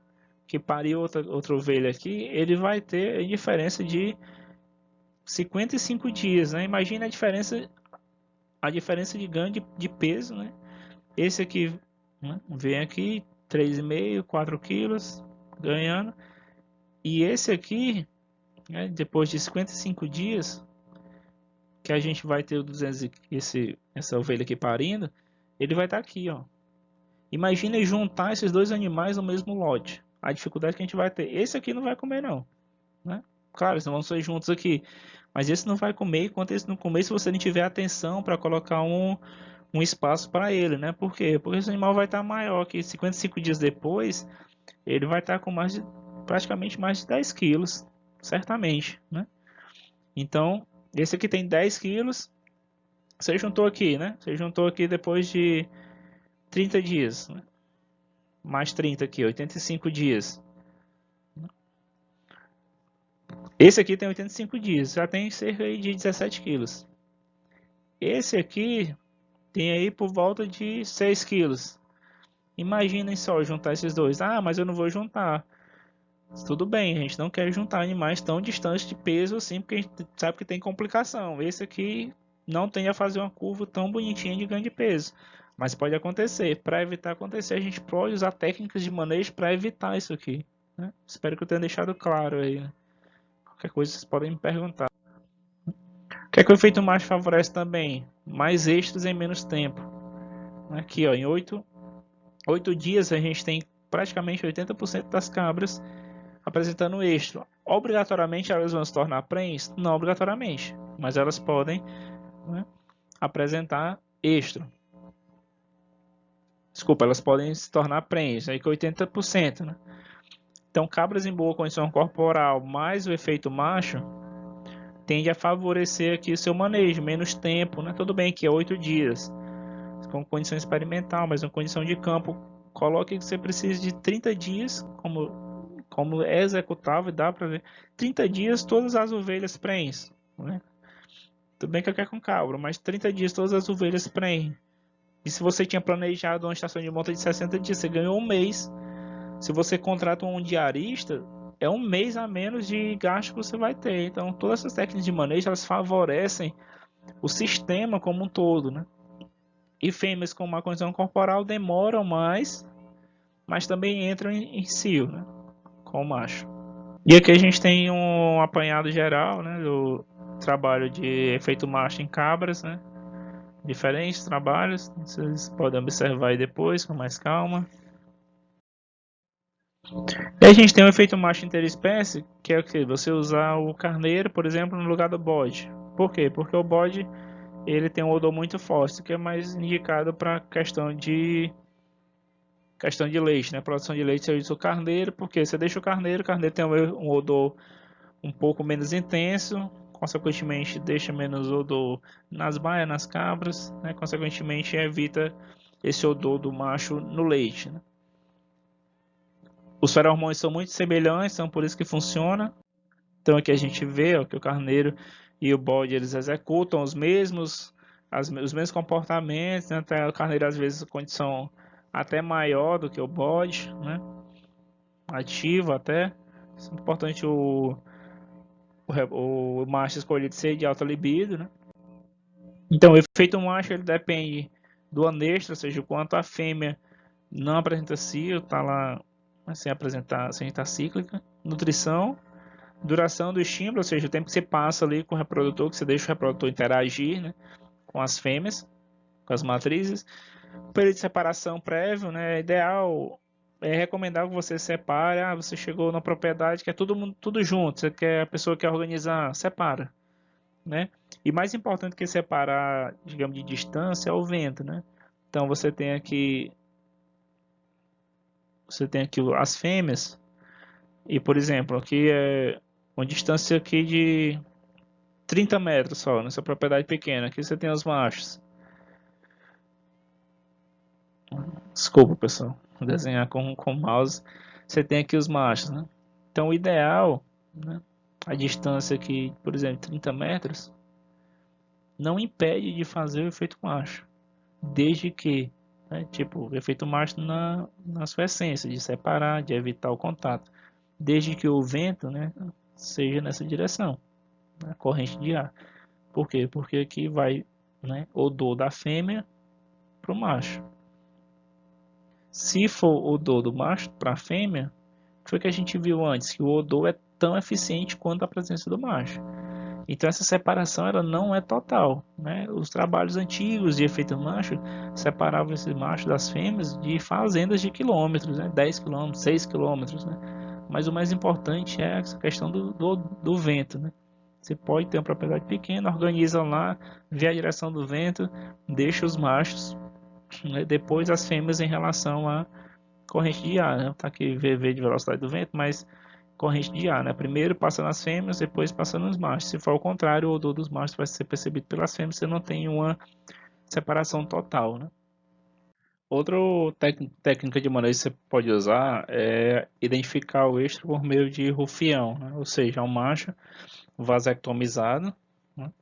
que pariu outra ovelha aqui, ele vai ter a diferença de 55 dias, né? Imagina a diferença de ganho de peso, né? Esse aqui, né, vem aqui 3,5, 4 quilos ganhando. E esse aqui, né, depois de 55 dias, que a gente vai ter o 200, essa ovelha aqui parindo, ele vai estar aqui, ó. Imagina juntar esses dois animais no mesmo lote. A dificuldade que a gente vai ter. Esse aqui não vai comer não, né? Claro, eles não vão ser juntos aqui, mas esse não vai comer enquanto esse não comer, se você não tiver atenção para colocar um espaço para ele, né? Por quê? Porque esse animal vai estar maior, que 55 dias depois, ele vai estar com praticamente mais de 10 quilos, certamente, né? Então, esse aqui tem 10 quilos, você juntou aqui, né? Você juntou aqui depois de 30 dias, né? Mais 30 aqui, 85 dias. Esse aqui tem 85 dias, já tem cerca de 17 quilos. Esse aqui tem aí por volta de 6 quilos. Imaginem só juntar esses dois. Ah, mas eu não vou juntar. Tudo bem, a gente não quer juntar animais tão distantes de peso assim, porque a gente sabe que tem complicação. Esse aqui não tende a fazer uma curva tão bonitinha de ganho de peso. Mas pode acontecer. Para evitar acontecer, a gente pode usar técnicas de manejo para evitar isso aqui, né? Espero que eu tenha deixado claro aí, né? Qualquer coisa vocês podem me perguntar. O que é que o efeito macho favorece também? Mais extras em menos tempo. Aqui, ó, em 8 dias a gente tem praticamente 80% das cabras apresentando extra. Obrigatoriamente elas vão se tornar prenhes? Não obrigatoriamente, mas elas podem, né, apresentar extra. Desculpa, elas podem se tornar prenhes, aí com 80%, né? Então, cabras em boa condição corporal mais o efeito macho tende a favorecer aqui o seu manejo, menos tempo, né? Tudo bem que é 8 dias, com condição experimental, mas uma condição de campo, coloque que você precisa de 30 dias, como é executável, dá para ver, 30 dias todas as ovelhas prenhes, né? Tudo bem que eu quero com cabra, mas 30 dias todas as ovelhas prenhem. E se você tinha planejado uma estação de monta de 60 dias, você ganhou um mês. Se você contrata um diarista, é um mês a menos de gasto que você vai ter. Então, todas essas técnicas de manejo, elas favorecem o sistema como um todo, né? E fêmeas com uma condição corporal demoram mais, mas também entram em cio, né? Com o macho. E aqui a gente tem um apanhado geral, né, do trabalho de efeito macho em cabras, né? Diferentes trabalhos, vocês podem observar aí depois com mais calma. E a gente tem o efeito macho interespécie, que é o que? Você usar o carneiro, por exemplo, no lugar do bode. Por quê? Porque o bode ele tem um odor muito forte, que é mais indicado para questão de leite, né? Produção de leite, você usa o carneiro, porque você deixa o carneiro tem um odor um pouco menos intenso, consequentemente deixa menos odor nas baias, nas cabras, né? Consequentemente evita esse odor do macho no leite, né? Os feromônios são muito semelhantes, então por isso que funciona. Então aqui a gente vê, ó, que o carneiro e o bode eles executam os mesmos comportamentos, né? Até o carneiro às vezes condição até maior do que o bode, né? Ativo até. Isso é importante o macho escolhido ser de alta libido, né? Então o efeito macho ele depende do anestro, ou seja, o quanto a fêmea não apresenta cio, tá lá sem apresentar cíclica, nutrição, duração do estímulo, ou seja, o tempo que você passa ali com o reprodutor, que você deixa o reprodutor interagir, né, com as fêmeas, com as matrizes, período de separação prévio, né, ideal, é recomendável que você separe, você chegou na propriedade que é tudo junto, você quer, a pessoa quer organizar, separa, né, e mais importante que separar, digamos, de distância é o vento, né, então você tem aqui as fêmeas, E, por exemplo, aqui é uma distância aqui de 30 metros só, nessa propriedade pequena. Aqui você tem os machos. Desculpa, pessoal, desenhar com o mouse. Você tem aqui os machos, né? Então, o ideal, né, a distância aqui, por exemplo, 30 metros, não impede de fazer o efeito macho. Desde que, né, tipo, o efeito macho na sua essência, de separar, de evitar o contato. Desde que o vento, né, seja nessa direção, né, corrente de ar. Por quê? Porque aqui vai, né, odor da fêmea para o macho. Se for odor do macho para a fêmea, foi que a gente viu antes, que o odor é tão eficiente quanto a presença do macho. Então essa separação ela não é total, né? Os trabalhos antigos de efeito macho separavam esses machos das fêmeas de fazendas de quilômetros, né? 10 quilômetros, 6 quilômetros, né? Mas o mais importante é essa questão do vento, né? Você pode ter uma propriedade pequena, organiza lá, vê a direção do vento, deixa os machos, né? Depois as fêmeas em relação à corrente de ar, né? Tá aqui VV de velocidade do vento, mas corrente de ar, né? Primeiro passa nas fêmeas, depois passa nos machos. Se for ao contrário, o odor dos machos vai ser percebido pelas fêmeas, você não tem uma separação total, né? Outra técnica de manejo que você pode usar é identificar o estro por meio de rufião, né? Ou seja, um macho vasectomizado, né?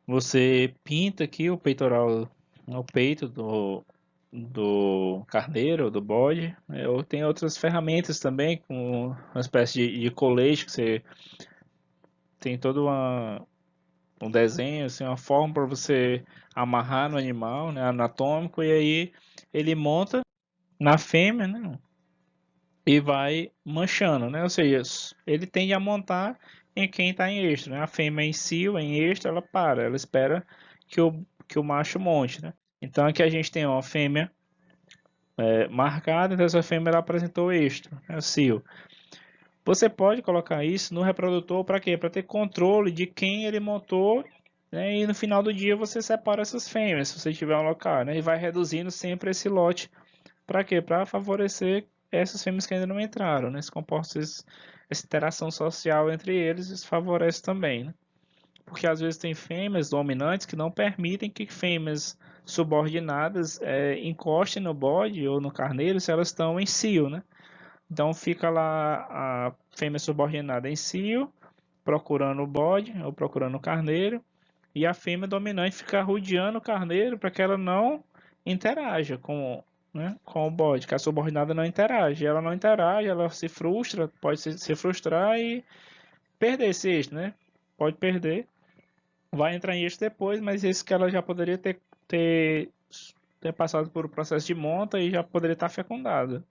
Você pinta aqui o peitoral, o peito do carneiro, do bode, né? Ou tem outras ferramentas também, com uma espécie de colete que você tem todo um desenho, assim, uma forma para você amarrar no animal, né, anatômico, e aí ele monta na fêmea, né, e vai manchando, né, ou seja, ele tende a montar em quem está em êxito, né, a fêmea em si, em êxito, ela para, ela espera que o macho monte, né. Então aqui a gente tem uma fêmea marcada, então essa fêmea ela apresentou êxito, né, o cio. Você pode colocar isso no reprodutor para quê? Para ter controle de quem ele montou, né? E no final do dia você separa essas fêmeas, se você tiver um local, né? E vai reduzindo sempre esse lote. Para quê? Para favorecer essas fêmeas que ainda não entraram, né? Essa interação social entre eles, isso favorece também, né? Porque às vezes tem fêmeas dominantes que não permitem que fêmeas subordinadas encostem no bode ou no carneiro se elas estão em cio, né? Então fica lá a fêmea subordinada em cio, procurando o bode ou procurando o carneiro, e a fêmea dominante fica rodeando o carneiro para que ela não interaja né, com o bode, que a subordinada não interage. Ela não interage, ela se frustra, pode se frustrar e perder esse êxito, né? Pode perder, vai entrar em êxito depois, mas esse que ela já poderia ter, ter passado por um processo de monta e já poderia estar fecundada.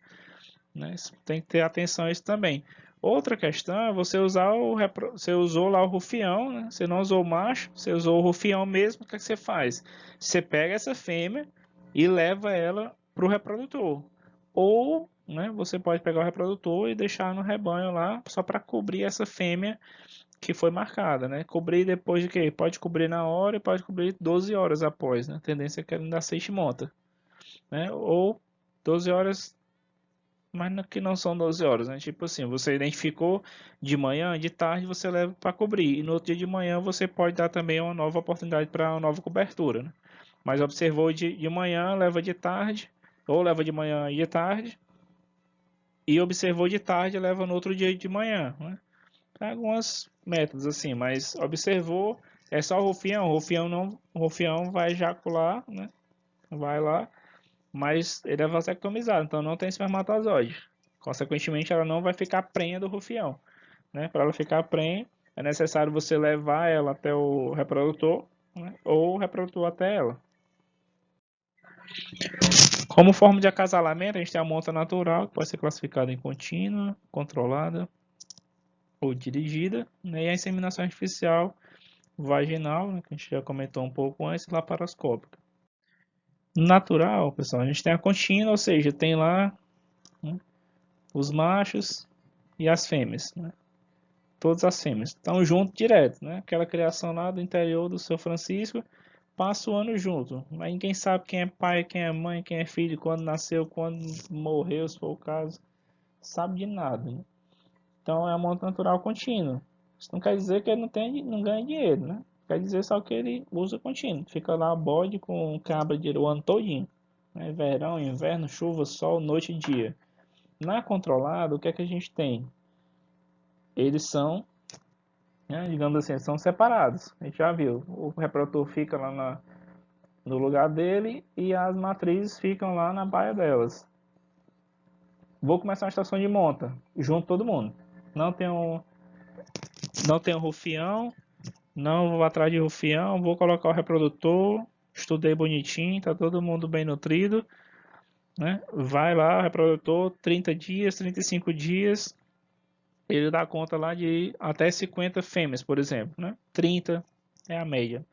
Né? Tem que ter atenção a isso também. Outra questão é você você usou lá o rufião, né? Você não usou o macho, você usou o rufião mesmo, o que, é que você faz? Você pega essa fêmea e leva ela para o reprodutor. Ou, né, você pode pegar o reprodutor e deixar no rebanho lá só para cobrir essa fêmea que foi marcada, né? Cobrir depois de quê? Pode cobrir na hora e pode cobrir 12 horas após, né? A tendência é que ela ainda aceite monta, né? Ou 12 horas, mas que não são 12 horas, né? Tipo assim, você identificou de manhã, de tarde você leva para cobrir. E no outro dia de manhã você pode dar também uma nova oportunidade para uma nova cobertura, né? Mas observou de manhã, leva de tarde, ou leva de manhã e de tarde, e observou de tarde, leva no outro dia de manhã, né? Tem alguns métodos assim, mas observou, é só o rufião não, o rufião vai ejacular, né? Vai lá, mas ele é vasectomizado, então não tem espermatozoide. Consequentemente, ela não vai ficar prenha do rufião. Né? Para ela ficar prenha, é necessário você levar ela até o reprodutor, né? Ou o reprodutor até ela. Como forma de acasalamento, a gente tem a monta natural, que pode ser classificada em contínua, controlada ou dirigida, né? E a inseminação artificial vaginal, né? Que a gente já comentou um pouco antes, laparoscópica. Natural, pessoal, a gente tem a contínua, ou seja, tem lá, né, os machos e as fêmeas, né? Todas as fêmeas estão junto direto, né? Aquela criação lá do interior do seu Francisco, passa o ano junto. Mas ninguém sabe quem é pai, quem é mãe, quem é filho, quando nasceu, quando morreu, se for o caso. Sabe de nada, né? Então é uma monta natural contínua. Isso não quer dizer que ele não ganha dinheiro, né? Quer dizer só que ele usa contínuo. Fica lá bode com cabra o ano todinho. Né? Verão, inverno, chuva, sol, noite e dia. Na controlada, o que é que a gente tem? Eles são, né, digamos assim, são separados. A gente já viu. O reprodutor fica lá no lugar dele e as matrizes ficam lá na baia delas. Vou começar uma estação de monta. Junto todo mundo. Não tenho, não tenho rufião. Não vou atrás de rufião. Vou colocar o reprodutor. Estudei bonitinho. Tá todo mundo bem nutrido. Né? Vai lá, o reprodutor, 30 dias, 35 dias, ele dá conta lá de até 50 fêmeas, por exemplo, né? 30 é a média.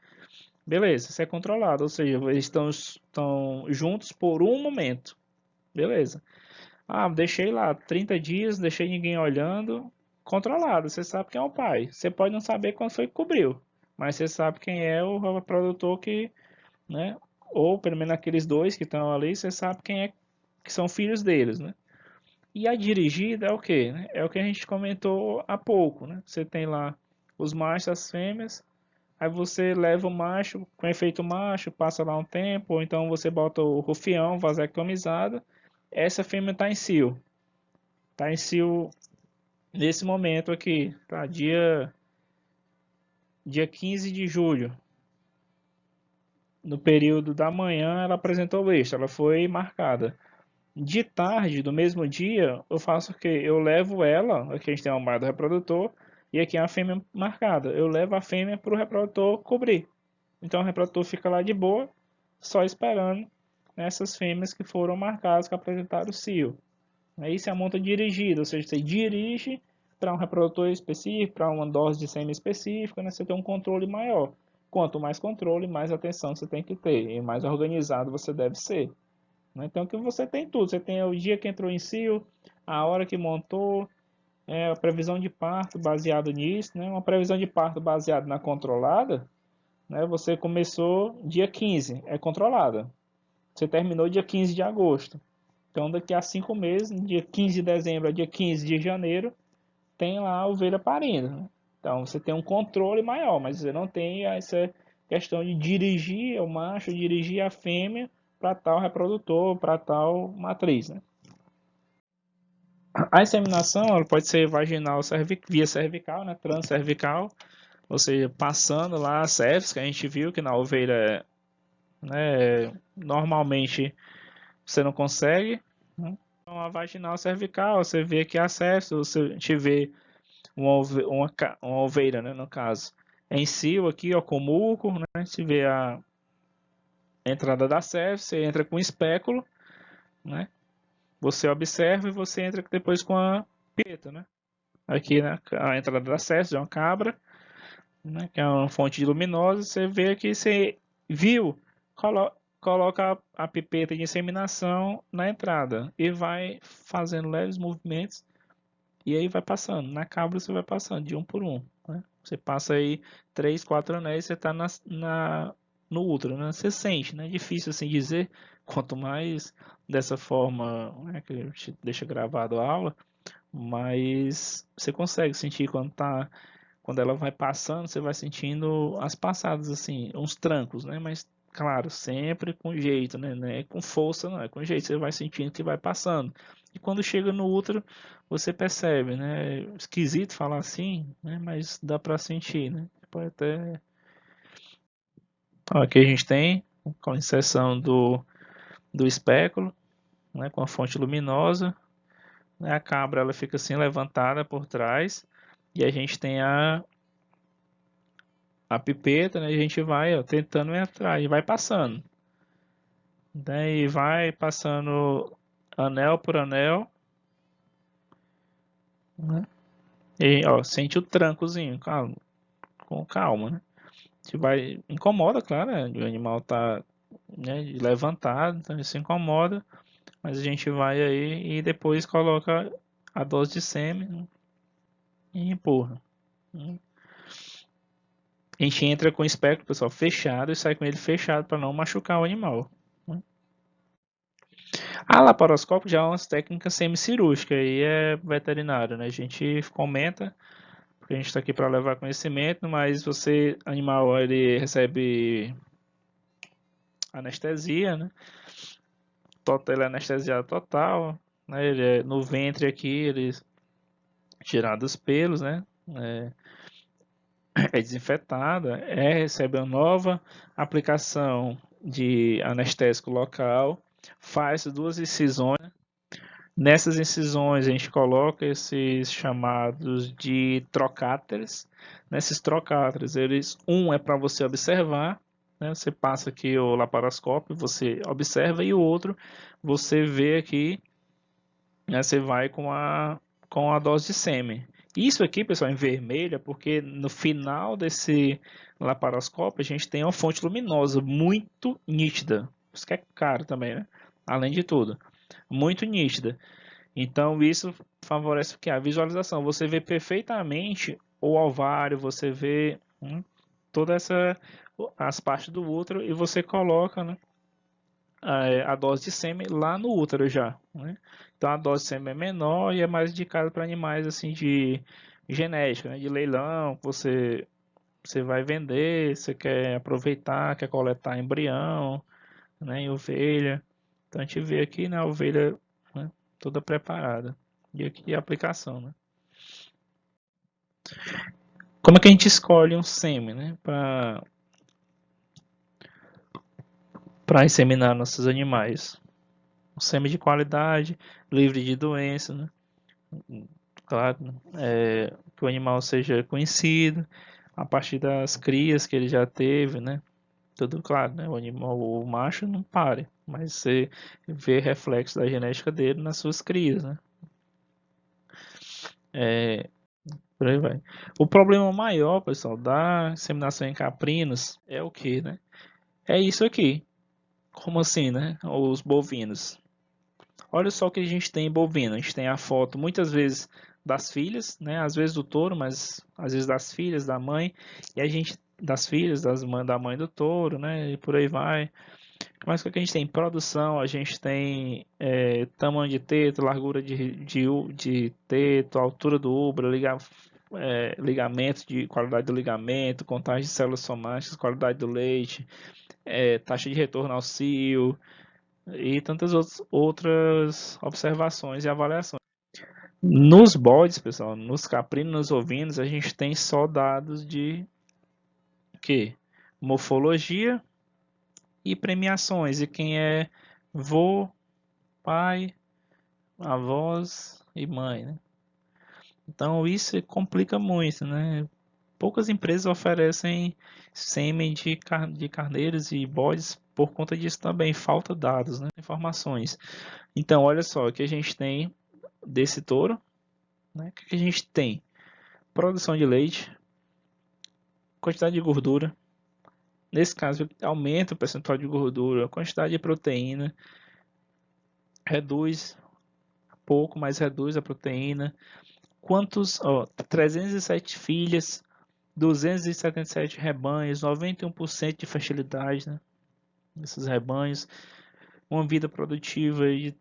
Beleza, isso é controlado, ou seja, eles estão juntos por um momento. Beleza. Ah, deixei lá 30 dias, deixei ninguém olhando, controlado, você sabe quem é o pai. Você pode não saber quando foi que cobriu, mas você sabe quem é o reprodutor que, né? Ou pelo menos aqueles dois que estão ali, você sabe quem é que são filhos deles, né? E a dirigida é o que? É o que a gente comentou há pouco, né? Você tem lá os machos, as fêmeas, aí você leva o macho com efeito macho, passa lá um tempo, ou então você bota o rufião, vasectomizado, essa fêmea está em cio. Está em cio nesse momento aqui, tá? Dia 15 de julho. No período da manhã ela apresentou o eixo, ela foi marcada. De tarde, do mesmo dia, eu faço o quê? Eu levo ela, aqui a gente tem uma marca do reprodutor, e aqui é a fêmea marcada. Eu levo a fêmea para o reprodutor cobrir. Então o reprodutor fica lá de boa, só esperando essas fêmeas que foram marcadas, que apresentaram o cio. Isso é a monta dirigida, ou seja, você dirige para um reprodutor específico, para uma dose de sêmen específica, né? Você tem um controle maior. Quanto mais controle, mais atenção você tem que ter, e mais organizado você deve ser. Então que você tem tudo, você tem o dia que entrou em cio, a hora que montou, a previsão de parto baseado nisso, né? Uma previsão de parto baseada na controlada, né? Você começou dia 15, é controlada. Você terminou dia 15 de agosto. Então daqui a 5 meses, dia 15 de dezembro a dia 15 de janeiro, tem lá a ovelha parindo. Né? Então você tem um controle maior, mas você não tem essa questão de dirigir o macho, dirigir a fêmea para tal reprodutor, para tal matriz. Né? A inseminação ela pode ser vaginal via cervical, né? Transcervical, ou seja, passando lá as cervix, que a gente viu que na ovelha, né, normalmente você não consegue. Né? Então, a vaginal cervical, você vê que acesso, você te vê uma oveira, né, no caso, em si, aqui, ó, com muco, né, você vê a entrada da cervix, você entra com espéculo, né, você observa e você entra depois com a peta, né, aqui, né, a entrada da cervix é uma cabra, né, que é uma fonte luminosa, você vê que você viu, coloca a pipeta de inseminação na entrada e vai fazendo leves movimentos e aí vai passando. Na cabra você vai passando de um por um. Né? Você passa aí 3, 4 anéis, você está no útero, né? Você sente, né? É difícil assim dizer. Quanto mais dessa forma, né, que a gente deixa gravado a aula, mas você consegue sentir quando ela vai passando, você vai sentindo as passadas assim, uns trancos, né? Mas claro, sempre com jeito, né? Não é com força, não é com jeito, você vai sentindo que vai passando. E quando chega no útero, você percebe, né? Esquisito falar assim, né? Mas dá para sentir, né? Pode até. Ó, aqui a gente tem com a inserção do espéculo, né? Com a fonte luminosa, né? A cabra ela fica assim levantada por trás e a gente tem a pipeta, né? A gente vai, ó, tentando entrar e vai passando. Daí vai passando anel por anel, né? E ó, sente o trancozinho, calma, com calma, né? Você vai, incomoda, claro, né? O animal tá, né, levantado, então isso incomoda, mas a gente vai aí e depois coloca a dose de sêmen, né, e empurra. Né? A gente entra com o espectro, pessoal, fechado e sai com ele fechado para não machucar o animal. Né? A laparoscópio já é uma técnica semicirúrgica, aí é veterinário, né? A gente comenta, porque a gente está aqui para levar conhecimento, mas você, animal, ele recebe anestesia, né? Ele é anestesiado total, né? Ele no ventre aqui, ele tirado os pelos, né? É, é desinfetada, recebe uma nova aplicação de anestésico local, faz 2 incisões. Nessas incisões a gente coloca esses chamados de trocáteres. Nesses trocáteres, um é para você observar, né? Você passa aqui o laparoscópio, você observa, e o outro você vê aqui, né? Você vai com a dose de sêmen. Isso aqui, pessoal, em vermelho, é porque no final desse laparoscópio a gente tem uma fonte luminosa muito nítida. Isso que é caro também, né? Além de tudo, muito nítida. Então isso favorece o que? A visualização. Você vê perfeitamente o ovário, você vê toda as partes do útero, e você coloca, né, a dose de sêmen lá no útero já, né? Então a dose de sêmen é menor e é mais indicada para animais assim de genética, né, de leilão, que você vai vender, você quer aproveitar, quer coletar embrião, né, em ovelha. Então a gente vê aqui na ovelha, né, toda preparada. E aqui a aplicação, né? Como é que a gente escolhe um sêmen, né, para inseminar nossos animais? Um sêmen de qualidade, livre de doença, né? Claro, né? Que o animal seja conhecido a partir das crias que ele já teve, né? Tudo claro, né? O animal, o macho não pare, mas você vê reflexo da genética dele nas suas crias, né? É, por aí vai. O problema maior, pessoal, da inseminação em caprinos é o que, né? É isso aqui. Como assim, né? Os bovinos. Olha só o que a gente tem em bovino. A gente tem a foto, muitas vezes, das filhas, né? Às vezes do touro, mas às vezes das filhas, da mãe. E a gente, das filhas, da mãe do touro, né? E por aí vai. Mas o que a gente tem? Produção, a gente tem tamanho de teto, largura de teto, altura do útero, ligamento, de qualidade do ligamento, contagem de células somáticas, qualidade do leite, taxa de retorno ao cio e tantas outras observações e avaliações. Nos bodes, pessoal, nos caprinos, nos ovinos, a gente tem só dados de que? Morfologia e premiações, e quem é vô, pai, avós e mãe, né? Então isso complica muito, né? Poucas empresas oferecem sêmen de carneiros e bodes por conta disso também, falta dados, né? Informações. Então, olha só, o que a gente tem desse touro, né? O que a gente tem? Produção de leite, quantidade de gordura. Nesse caso, aumenta o percentual de gordura, quantidade de proteína, reduz pouco, mas reduz a proteína. Quantos, 307 filhas, 277 rebanhos, 91% de fertilidade, né? Esses rebanhos, uma vida produtiva de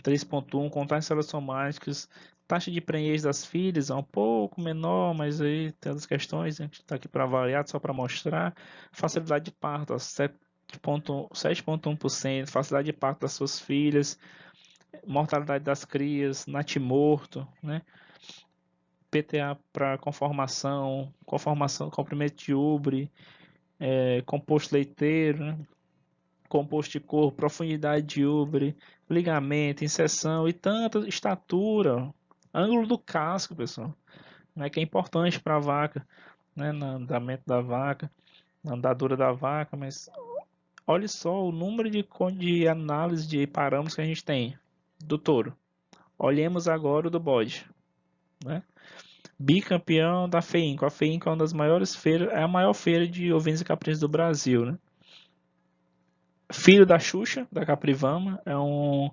3,1, contagem de células somáticas, taxa de prenhez das filhas é um pouco menor, mas aí tem as questões, né, que está aqui para avaliar, só para mostrar. Facilidade de parto, 7,1%, facilidade de parto das suas filhas, mortalidade das crias, natimorto, né? PTA para conformação, comprimento de ubre, composto leiteiro, né? Composto de corpo, profundidade de ubre, ligamento, inserção e tanta estatura, ângulo do casco, pessoal, né, que é importante para a vaca, né, no andamento da vaca, na andadura da vaca, mas olha só o número de análise de parâmetros que a gente tem do touro. Olhemos agora o do bode, né? Bicampeão da FEINCO. A FEINCO é uma das maiores feiras, é a maior feira de ovinos e caprinos do Brasil, né? Filho da Xuxa, da Caprivama, é um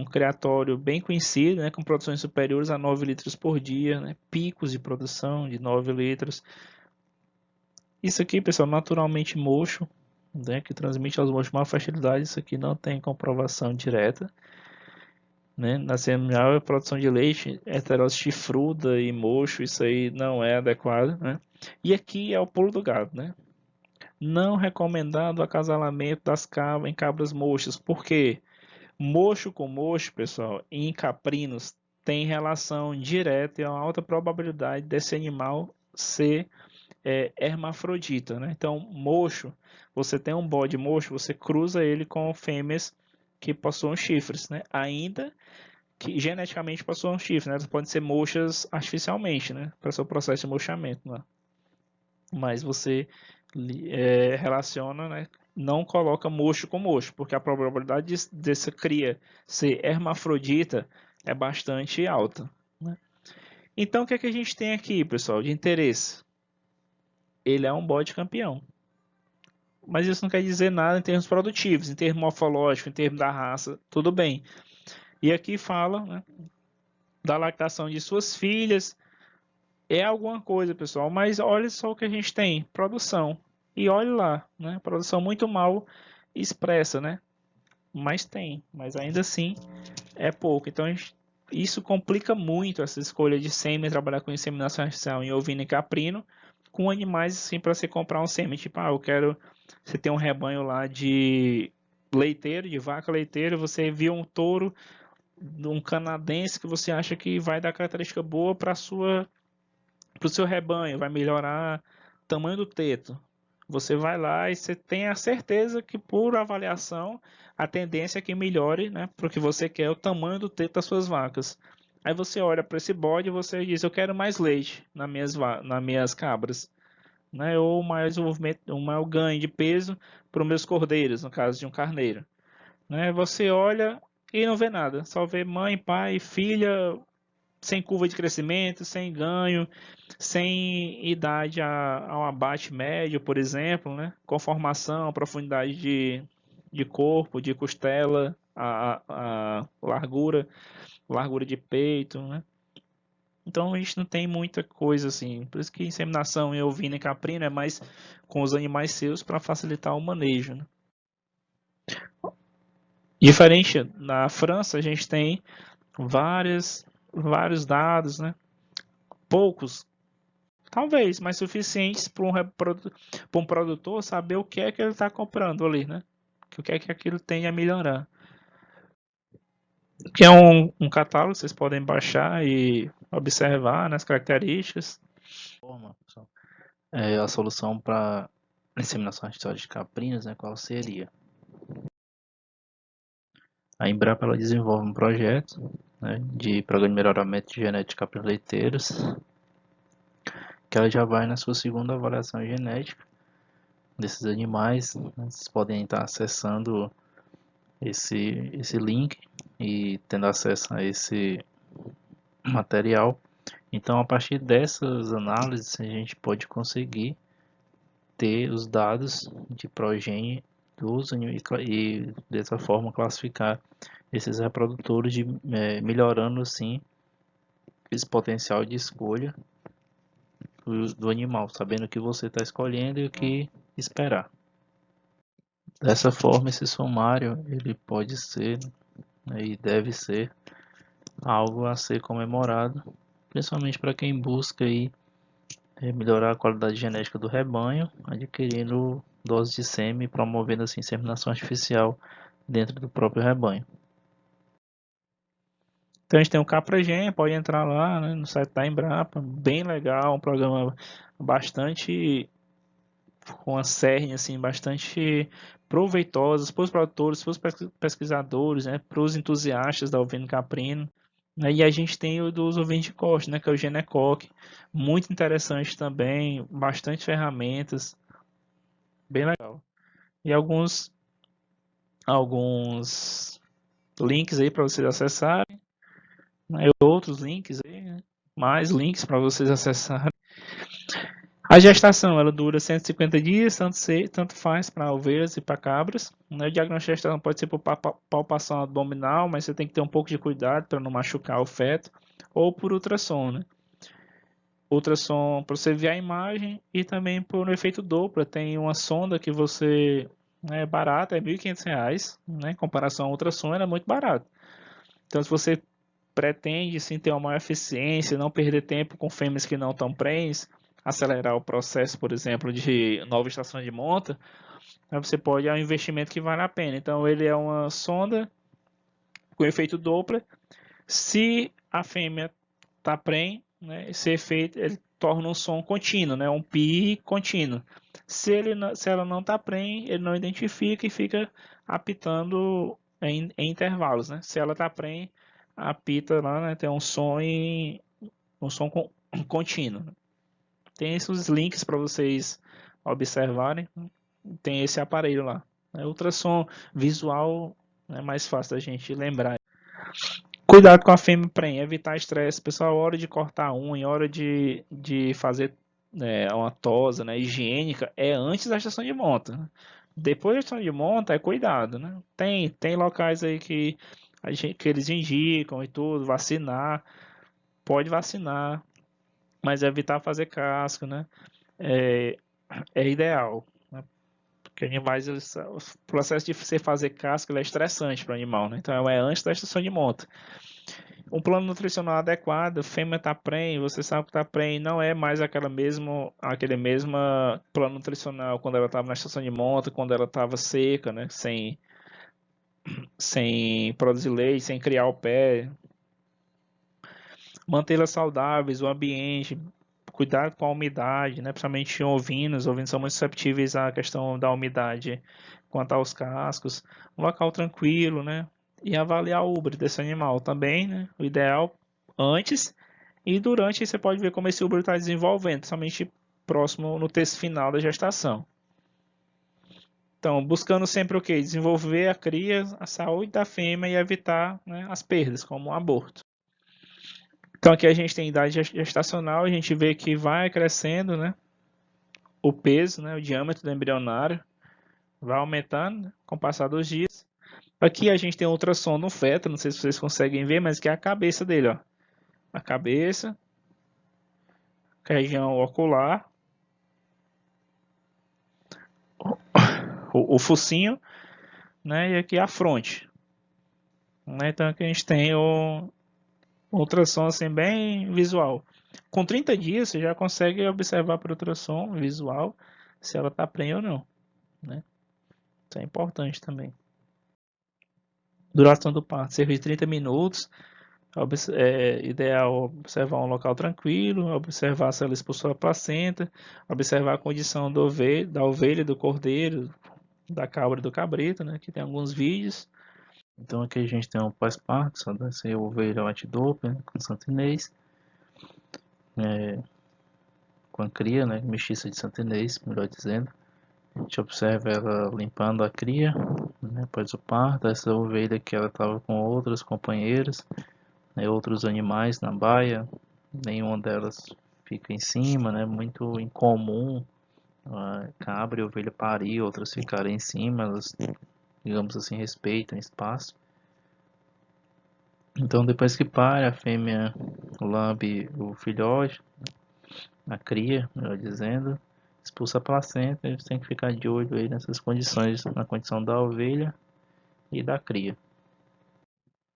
criatório bem conhecido, né, com produções superiores a 9 litros por dia, né, picos de produção de 9 litros. Isso aqui, pessoal, naturalmente mocho, né, que transmite aos mochos maior fertilidade. Isso aqui não tem comprovação direta, né? Na seminário, a produção de leite, heterose chifruda e mocho, isso aí não é adequado, né? E aqui é o pulo do gato, né? Não recomendado o acasalamento das cabras em cabras mochas. Por quê? Mocho com mocho, pessoal, em caprinos tem relação direta e uma alta probabilidade desse animal ser hermafrodita, né? Então, mocho, você tem um bode mocho, você cruza ele com fêmeas que possuam chifres, né? Ainda que geneticamente possuam chifres, né? Elas podem ser mochas artificialmente, né? Para seu processo de mochamento, né? Mas você relaciona, né? Não coloca mocho com mocho, porque a probabilidade dessa cria ser hermafrodita é bastante alta, né? Então, o que é que a gente tem aqui, pessoal, de interesse? Ele é um bode campeão. Mas isso não quer dizer nada em termos produtivos, em termos morfológicos, em termos da raça, tudo bem. E aqui fala, né, da lactação de suas filhas. É alguma coisa, pessoal, mas olha só o que a gente tem, produção. E olhe lá, né, produção muito mal expressa, né? Mas tem, mas ainda assim é pouco. Então isso complica muito essa escolha de sêmen, trabalhar com inseminação artificial em ovino e caprino, com animais assim para você comprar um sêmen. Tipo, eu quero. Você tem um rebanho lá de leiteiro, de vaca leiteira, você viu um touro, um canadense que você acha que vai dar característica boa para o seu rebanho, vai melhorar o tamanho do teto. Você vai lá e você tem a certeza que por avaliação a tendência é que melhore, né, para o que você quer, o tamanho do teto das suas vacas. Aí você olha para esse bode e você diz, eu quero mais leite nas minhas cabras, né, ou mais desenvolvimento, um maior ganho de peso para os meus cordeiros, no caso de um carneiro. Né, você olha e não vê nada, só vê mãe, pai, filha, sem curva de crescimento, sem ganho, sem idade a um abate médio, por exemplo, né? Conformação, profundidade de corpo, de costela, a largura de peito, né? Então a gente não tem muita coisa assim. Por isso que inseminação em ovino e caprino é mais com os animais seus para facilitar o manejo, né? Diferente na França, a gente tem vários dados, né? Poucos, talvez, mas suficientes para um produtor saber o que é que ele está comprando ali, né? O que é que aquilo tem a melhorar. Que é um catálogo, vocês podem baixar e observar, né, as características. A solução para inseminação artificial de caprinos, né, qual seria? A Embrapa ela desenvolve um projeto, né, de programa de melhoramento de genética de caprinos leiteiros, que ela já vai na sua segunda avaliação genética desses animais. Né, vocês podem estar acessando esse link e tendo acesso a esse material. Então, a partir dessas análises, a gente pode conseguir ter os dados de progenie dos animais e dessa forma classificar esses reprodutores, melhorando assim esse potencial de escolha do animal, sabendo o que você está escolhendo e o que esperar. Dessa forma, esse sumário ele pode ser, né, e deve ser algo a ser comemorado, principalmente para quem busca aí, melhorar a qualidade genética do rebanho, adquirindo doses de sêmen e promovendo assim inseminação artificial dentro do próprio rebanho. Então a gente tem o Capragen, pode entrar lá, né, no site da Embrapa, bem legal, um programa bastante com a cerne assim, bastante proveitosa para os produtores, para os pesquisadores, né, para os entusiastas da ovino caprino. Né, e a gente tem o dos ovinos de corte, né, que é o Genecoc, muito interessante também, bastante ferramentas, bem legal. E alguns links aí para vocês acessarem, né, e outros links aí, né, mais links para vocês acessarem. A gestação ela dura 150 dias, tanto faz para ovelhas e para cabras. Né? O diagnóstico de gestação pode ser por palpação abdominal, mas você tem que ter um pouco de cuidado para não machucar o feto, ou por ultrassom. Né? Ultrassom para você ver a imagem e também por um efeito Doppler. Tem uma sonda que você É barato, é R$ 1.500, né? Em comparação a ultrassom, era muito barato. Então, se você pretende sim ter uma maior eficiência, não perder tempo com fêmeas que não estão prens, acelerar o processo, por exemplo, de nova estação de monta, aí você pode, é um investimento que vale a pena. Então, ele é uma sonda com efeito Doppler. Se a fêmea está prenhe, né, esse efeito ele torna um som contínuo, né, um pi contínuo. Se ela não está prenhe, ele não identifica e fica apitando em intervalos. Né? Se ela está prenhe, apita lá, né, tem um som contínuo. Tem esses links para vocês observarem. Tem esse aparelho lá. Ultrassom visual é mais fácil da gente lembrar. Cuidado com a fêmea prenhe, evitar estresse. Pessoal, hora de cortar a unha, hora de fazer uma tosa, né, higiênica, é antes da estação de monta. Depois da estação de monta, é cuidado, né? Tem locais aí que eles indicam e tudo, vacinar. Pode vacinar, mas evitar fazer casco, né? É, é ideal. Né? Porque animais, o processo de você fazer casco é estressante para o animal, né? Então é antes da estação de monta. Um plano nutricional adequado, fêmea está prenhe, você sabe que está prenhe, não é mais aquele mesmo plano nutricional quando ela estava na estação de monta, quando ela estava seca, né? Sem produzir leite, sem criar o pé. Mantê-las saudáveis, o ambiente, cuidado com a umidade, né? Principalmente ovinos são muito susceptíveis à questão da umidade quanto aos cascos. Um local tranquilo, né? E avaliar o híbrido desse animal também, né? O ideal antes e durante você pode ver como esse híbrido está desenvolvendo, somente próximo no terço final da gestação. Então, buscando sempre o que? Desenvolver a cria, a saúde da fêmea e evitar, né, as perdas, como o aborto. Então aqui a gente tem idade gestacional, a gente vê que vai crescendo, né, o peso, né, o diâmetro do embrionário, vai aumentando, né, com o passar dos dias. Aqui a gente tem um ultrassom no feto, não sei se vocês conseguem ver, mas que é a cabeça dele, ó. A cabeça, a região ocular, o focinho, né, e aqui a fronte. Né, então aqui a gente tem o ultrassom assim bem visual. Com 30 dias você já consegue observar por ultrassom visual se ela está prenha ou não, né? Isso é importante também. Duração do parto, cerca de 30 minutos. É ideal observar um local tranquilo, observar se ela expulsou a placenta, observar a condição da ovelha, do cordeiro, da cabra e do cabrito, né? Que tem alguns vídeos. Então aqui a gente tem um pós-parto, só deve ser ovelha white-doppler, né, com santinês, com a cria, né, mestiça de santinês, melhor dizendo. A gente observa ela limpando a cria, né, após o parto. Essa ovelha que ela estava com outros companheiros, né, outros animais na baia, nenhuma delas fica em cima, né, muito incomum a cabra e ovelha parir, outras ficarem em cima, elas, digamos assim, respeitam espaço. Então depois que para, a fêmea lambe o filhote, a cria, melhor dizendo, expulsa a placenta. A gente tem que ficar de olho aí nessas condições, na condição da ovelha e da cria.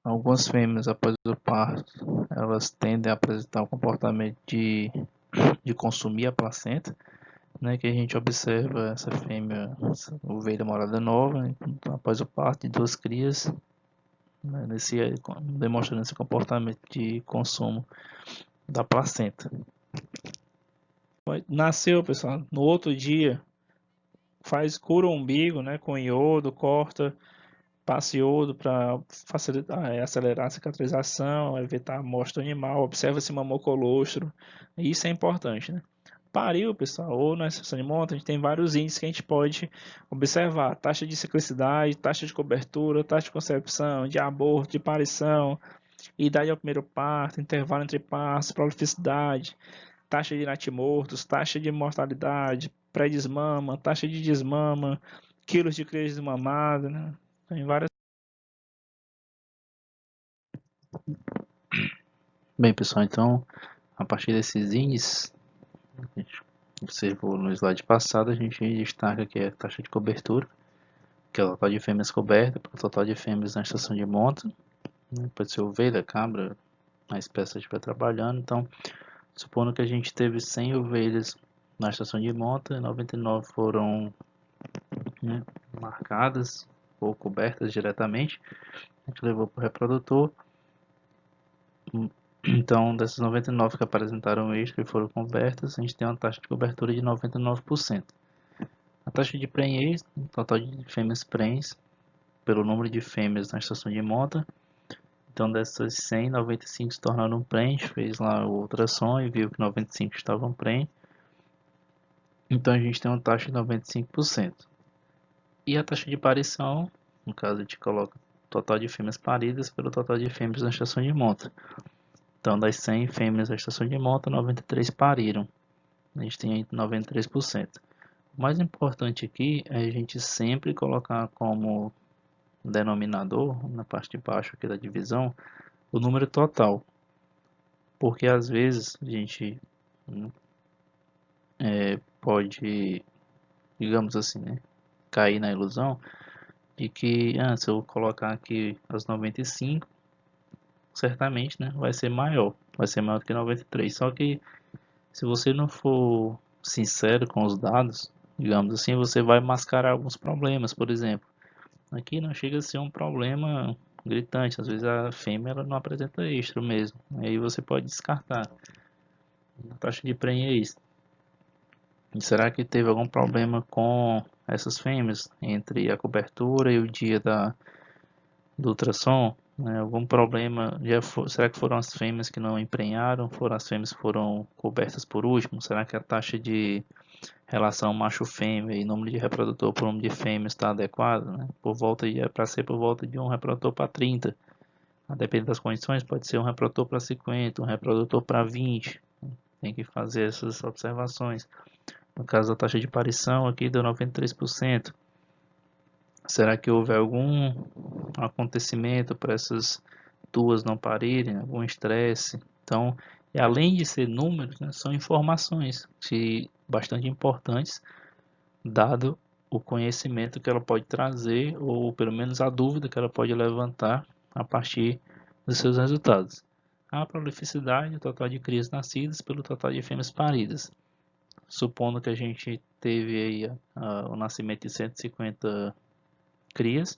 Algumas fêmeas, após o parto, elas tendem a apresentar um comportamento de consumir a placenta, né, que a gente observa essa fêmea, essa ovelha morada nova, né, após o parto de duas crias, né, demonstrando esse comportamento de consumo da placenta. Nasceu, pessoal, no outro dia, cura o umbigo, né, com iodo, corta, passa iodo para facilitar, acelerar a cicatrização, evitar a morte do animal, observa se mamou colostro, isso é importante, né? Pariu, pessoal, ou na estação de monta, a gente tem vários índices que a gente pode observar: taxa de ciclicidade, taxa de cobertura, taxa de concepção, de aborto, de parição, idade ao primeiro parto, intervalo entre partos, prolificidade, taxa de natimortos, taxa de mortalidade, pré-desmama, taxa de desmama, quilos de cria desmamada, né? Tem várias. Bem, pessoal, então, a partir desses índices, a gente observou no slide passado, a gente destaca que é a taxa de cobertura, que é o total de fêmeas cobertas, pelo total de fêmeas na estação de monta, né? Pode ser ovelha, cabra, a espécie estiver trabalhando. Então, supondo que a gente teve 100 ovelhas na estação de monta, 99 foram, né, marcadas ou cobertas diretamente, a gente levou para o reprodutor. Então, dessas 99 que apresentaram extra e foram cobertas, a gente tem uma taxa de cobertura de 99%. A taxa de prenhez, o total de fêmeas prens, pelo número de fêmeas na estação de monta. Então, dessas 100, 95 se tornaram prenhes, fez lá o ultrassom e viu que 95 estavam prenhes. Então, a gente tem uma taxa de 95%. E a taxa de parição, no caso, a gente coloca o total de fêmeas paridas pelo total de fêmeas na estação de monta. Então, das 100 fêmeas da estação de monta, 93 pariram. A gente tem aí 93%. O mais importante aqui é a gente sempre colocar como denominador, na parte de baixo aqui da divisão, o número total. Porque às vezes a gente pode, digamos assim, né, cair na ilusão de que se eu colocar aqui as 95, certamente, né, vai ser maior do que 93. Só que se você não for sincero com os dados, digamos assim, você vai mascarar alguns problemas. Por exemplo, aqui não chega a ser um problema gritante, às vezes a fêmea ela não apresenta extra mesmo, aí você pode descartar. A taxa de prenhe é isso. E será que teve algum problema com essas fêmeas entre a cobertura e o dia do ultrassom? Algum problema? Será que foram as fêmeas que não emprenharam? Foram as fêmeas que foram cobertas por último? Será que a taxa de relação macho-fêmea e número de reprodutor por número de fêmeas está adequada? Né? É para ser por volta de um reprodutor para 30. A depender das condições, pode ser um reprodutor para 50, um reprodutor para 20. Tem que fazer essas observações. No caso da taxa de parição aqui deu 93%. Será que houve algum acontecimento para essas duas não parirem, algum estresse? Então, além de ser números, né, são informações bastante importantes, dado o conhecimento que ela pode trazer, ou pelo menos a dúvida que ela pode levantar a partir dos seus resultados. A prolificidade, o total de crias nascidas pelo total de fêmeas paridas. Supondo que a gente teve aí o nascimento de 150 crias,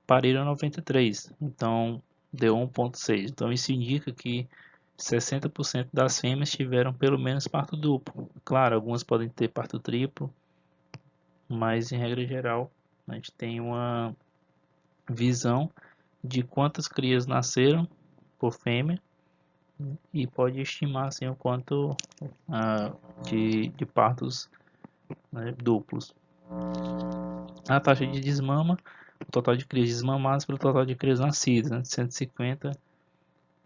pariram 93, então deu 1,6. Então isso indica que 60% das fêmeas tiveram pelo menos parto duplo. Claro, algumas podem ter parto triplo, mas em regra geral a gente tem uma visão de quantas crias nasceram por fêmea e pode estimar assim, o quanto de partos, né, duplos. A taxa de desmama, o total de crias desmamadas pelo total de crias nascidas, né? De 150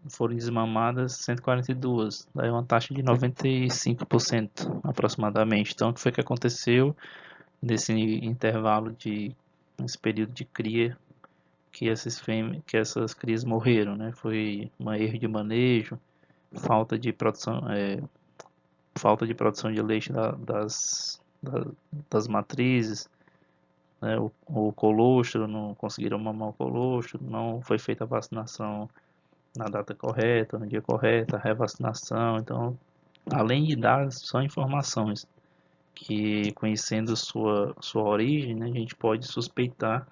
foram desmamadas 142, daí uma taxa de 95% aproximadamente. Então, o que foi que aconteceu nesse intervalo nesse período de cria que essas crias morreram, né? Foi um erro de manejo, falta de produção de leite das matrizes, né? O colostro, não conseguiram mamar o colostro, não foi feita a vacinação na data correta, no dia correto, a revacinação. Então, além de dados, são informações que, conhecendo sua origem, né, a gente pode suspeitar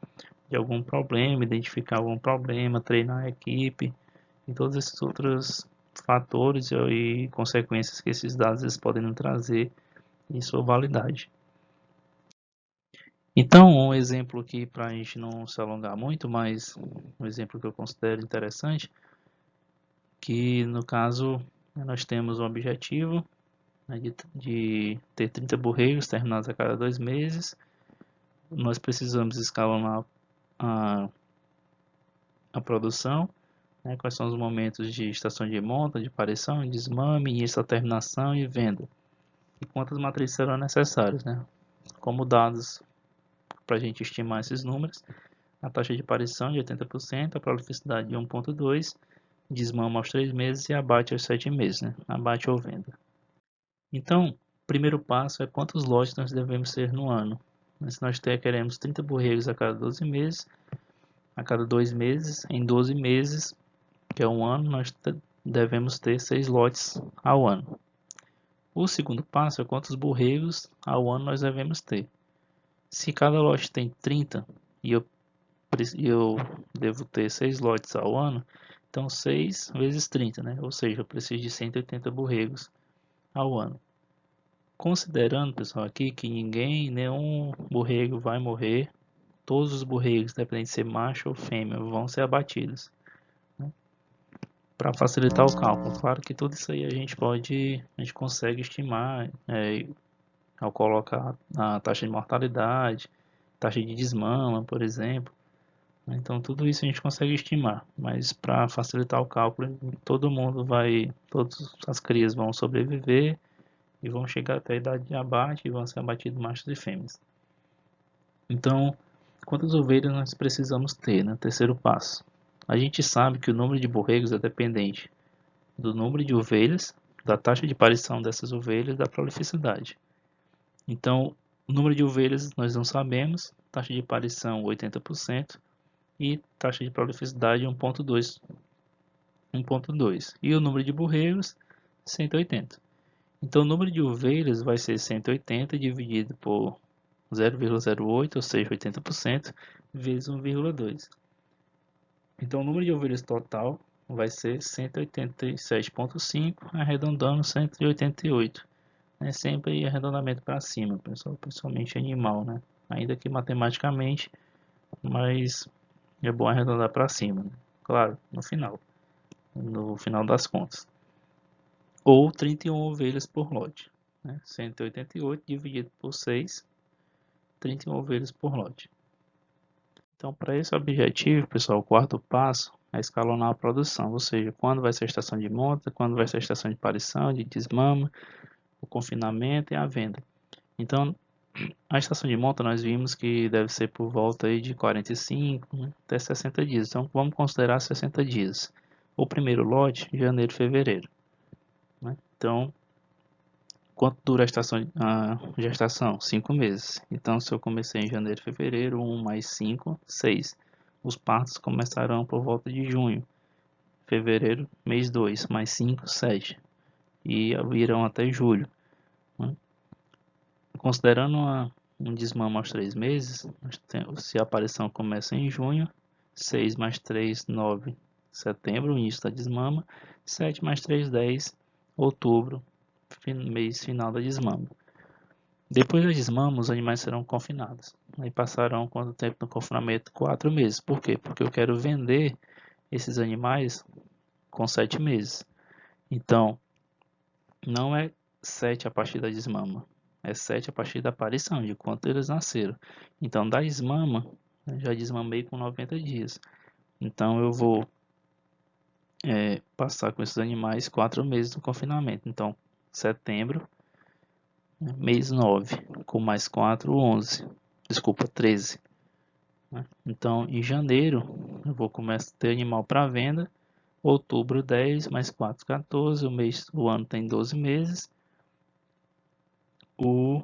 de algum problema, identificar algum problema, treinar a equipe e todos esses outros fatores e consequências que esses dados eles podem nos trazer e sua validade. Então, um exemplo aqui para a gente não se alongar muito, mas um exemplo que eu considero interessante, que no caso nós temos um objetivo, né, de ter 30 borregos terminados a cada 2 meses. Nós precisamos escalonar a produção, né, quais são os momentos de estação de monta, de parição, desmame, início da terminação e venda. E quantas matrizes serão necessárias, né? Como dados para a gente estimar esses números, a taxa de parição de 80%, a prolificidade de 1,2, desmama aos 3 meses e abate aos 7 meses, né? Abate ou venda. Então, o primeiro passo é quantos lotes nós devemos ter no ano. Se nós queremos 30 borregos a cada 12 meses, a cada 2 meses, em 12 meses, que é um ano, nós devemos ter 6 lotes ao ano. O segundo passo é quantos borregos ao ano nós devemos ter. Se cada lote tem 30 e eu devo ter 6 lotes ao ano, então 6 vezes 30, né? Ou seja, eu preciso de 180 borregos ao ano. Considerando, pessoal, aqui que nenhum borrego vai morrer, todos os borregos, independente de ser macho ou fêmea, vão ser abatidos, né? Para facilitar o cálculo. Claro que tudo isso aí a gente consegue estimar ao colocar a taxa de mortalidade, taxa de desmama, por exemplo. Então tudo isso a gente consegue estimar, mas para facilitar o cálculo, todas as crias vão sobreviver e vão chegar até a idade de abate e vão ser abatidos machos e fêmeas. Então, quantas ovelhas nós precisamos ter, né? Terceiro passo. A gente sabe que o número de borregos é dependente do número de ovelhas, da taxa de aparição dessas ovelhas e da prolificidade. Então, o número de ovelhas nós não sabemos, taxa de aparição 80% e taxa de prolificidade 1.2. E o número de borregos 180. Então, o número de ovelhas vai ser 180 dividido por 0,08, ou seja, 80%, vezes 1,2. Então, o número de ovelhas total vai ser 187,5, arredondando 188. É sempre arredondamento para cima, pessoal, principalmente animal, né? Ainda que matematicamente, mas é bom arredondar para cima, né? Claro, no final das contas. Ou 31 ovelhas por lote, né? 188 dividido por 6, 31 ovelhas por lote. Então, para esse objetivo, pessoal, o quarto passo é escalonar a produção, ou seja, quando vai ser a estação de monta, quando vai ser a estação de parição, de desmama, o confinamento e a venda. Então, a estação de monta nós vimos que deve ser por volta aí de 45, né, até 60 dias. Então, vamos considerar 60 dias. O primeiro lote, janeiro e fevereiro, né? Então, quanto dura a gestação? 5 meses. Então, se eu comecei em janeiro e fevereiro, 1 mais 5, 6. Os partos começarão por volta de junho. Fevereiro, mês 2, mais 5, 7. E irão até julho, né? Considerando um desmame aos 3 meses, se a aparição começa em junho, 6 mais 3, 9, setembro, o início da desmama, 7 mais 3, 10, outubro, mês final da desmama. Depois da desmama, os animais serão confinados. Aí passarão quanto tempo no confinamento? 4 meses. Por quê? Porque eu quero vender esses animais com 7 meses. Então, não é 7 a partir da desmama, é 7 a partir da aparição, de quanto eles nasceram. Então, da desmama, eu já desmamei com 90 dias. Então, eu vou passar com esses animais 4 meses no confinamento. Então, setembro, mês 9, com mais 4, 11. Desculpa, 13. Então, em janeiro, eu vou começar a ter animal para venda. Outubro, 10, mais 4, 14. O ano tem 12 meses. O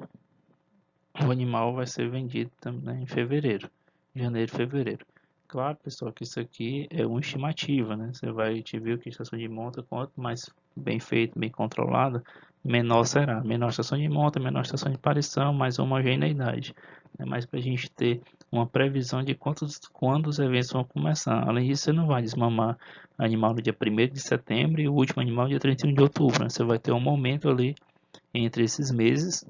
animal vai ser vendido também em fevereiro. Janeiro e fevereiro. Claro, pessoal, que isso aqui é uma estimativa, né? Você vai te ver que a estação de monta, quanto mais bem feito, bem controlada, menor será. Menor estação de monta, menor estação de parição, mais homogeneidade. É mais para a gente ter uma previsão de quando os eventos vão começar. Além disso, você não vai desmamar animal no dia 1º de setembro e o último animal no dia 31 de outubro. Né? Você vai ter um momento ali entre esses meses,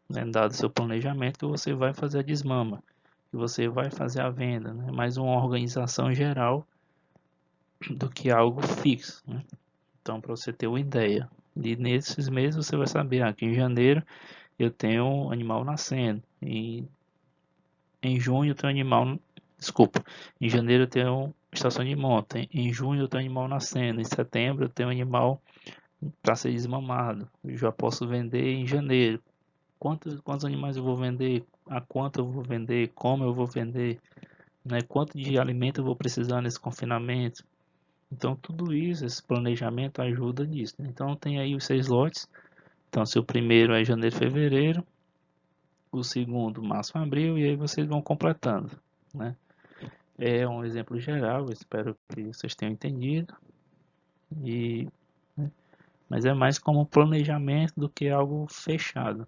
né, dado o seu planejamento, que você vai fazer a desmama, que você vai fazer a venda, né, mais uma organização geral do que algo fixo, né? Então, para você ter uma ideia, e nesses meses você vai saber, aqui em janeiro eu tenho um animal nascendo, e em junho eu tenho animal, desculpa, em janeiro eu tenho estação de monta, em junho eu tenho animal nascendo, em setembro eu tenho animal para ser desmamado, eu já posso vender em janeiro. Quantos animais eu vou vender, a quanto eu vou vender, como eu vou vender, né? Quanto de alimento eu vou precisar nesse confinamento. Então, tudo isso, esse planejamento ajuda nisso, né? Então, tem aí os 6 lotes. Então, se o primeiro é janeiro, fevereiro, o segundo março-abril, e aí vocês vão completando, né? É um exemplo geral, espero que vocês tenham entendido, e, né, mas é mais como planejamento do que algo fechado.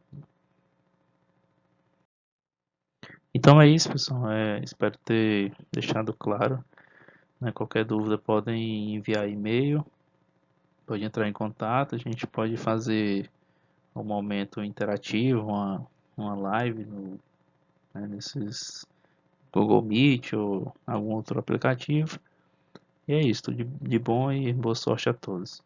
Então é isso, pessoal. Espero ter deixado claro, né? Qualquer dúvida podem enviar e-mail, pode entrar em contato, a gente pode fazer um momento interativo, uma live né, nesses Google Meet ou algum outro aplicativo. E é isso, tudo de bom e boa sorte a todos.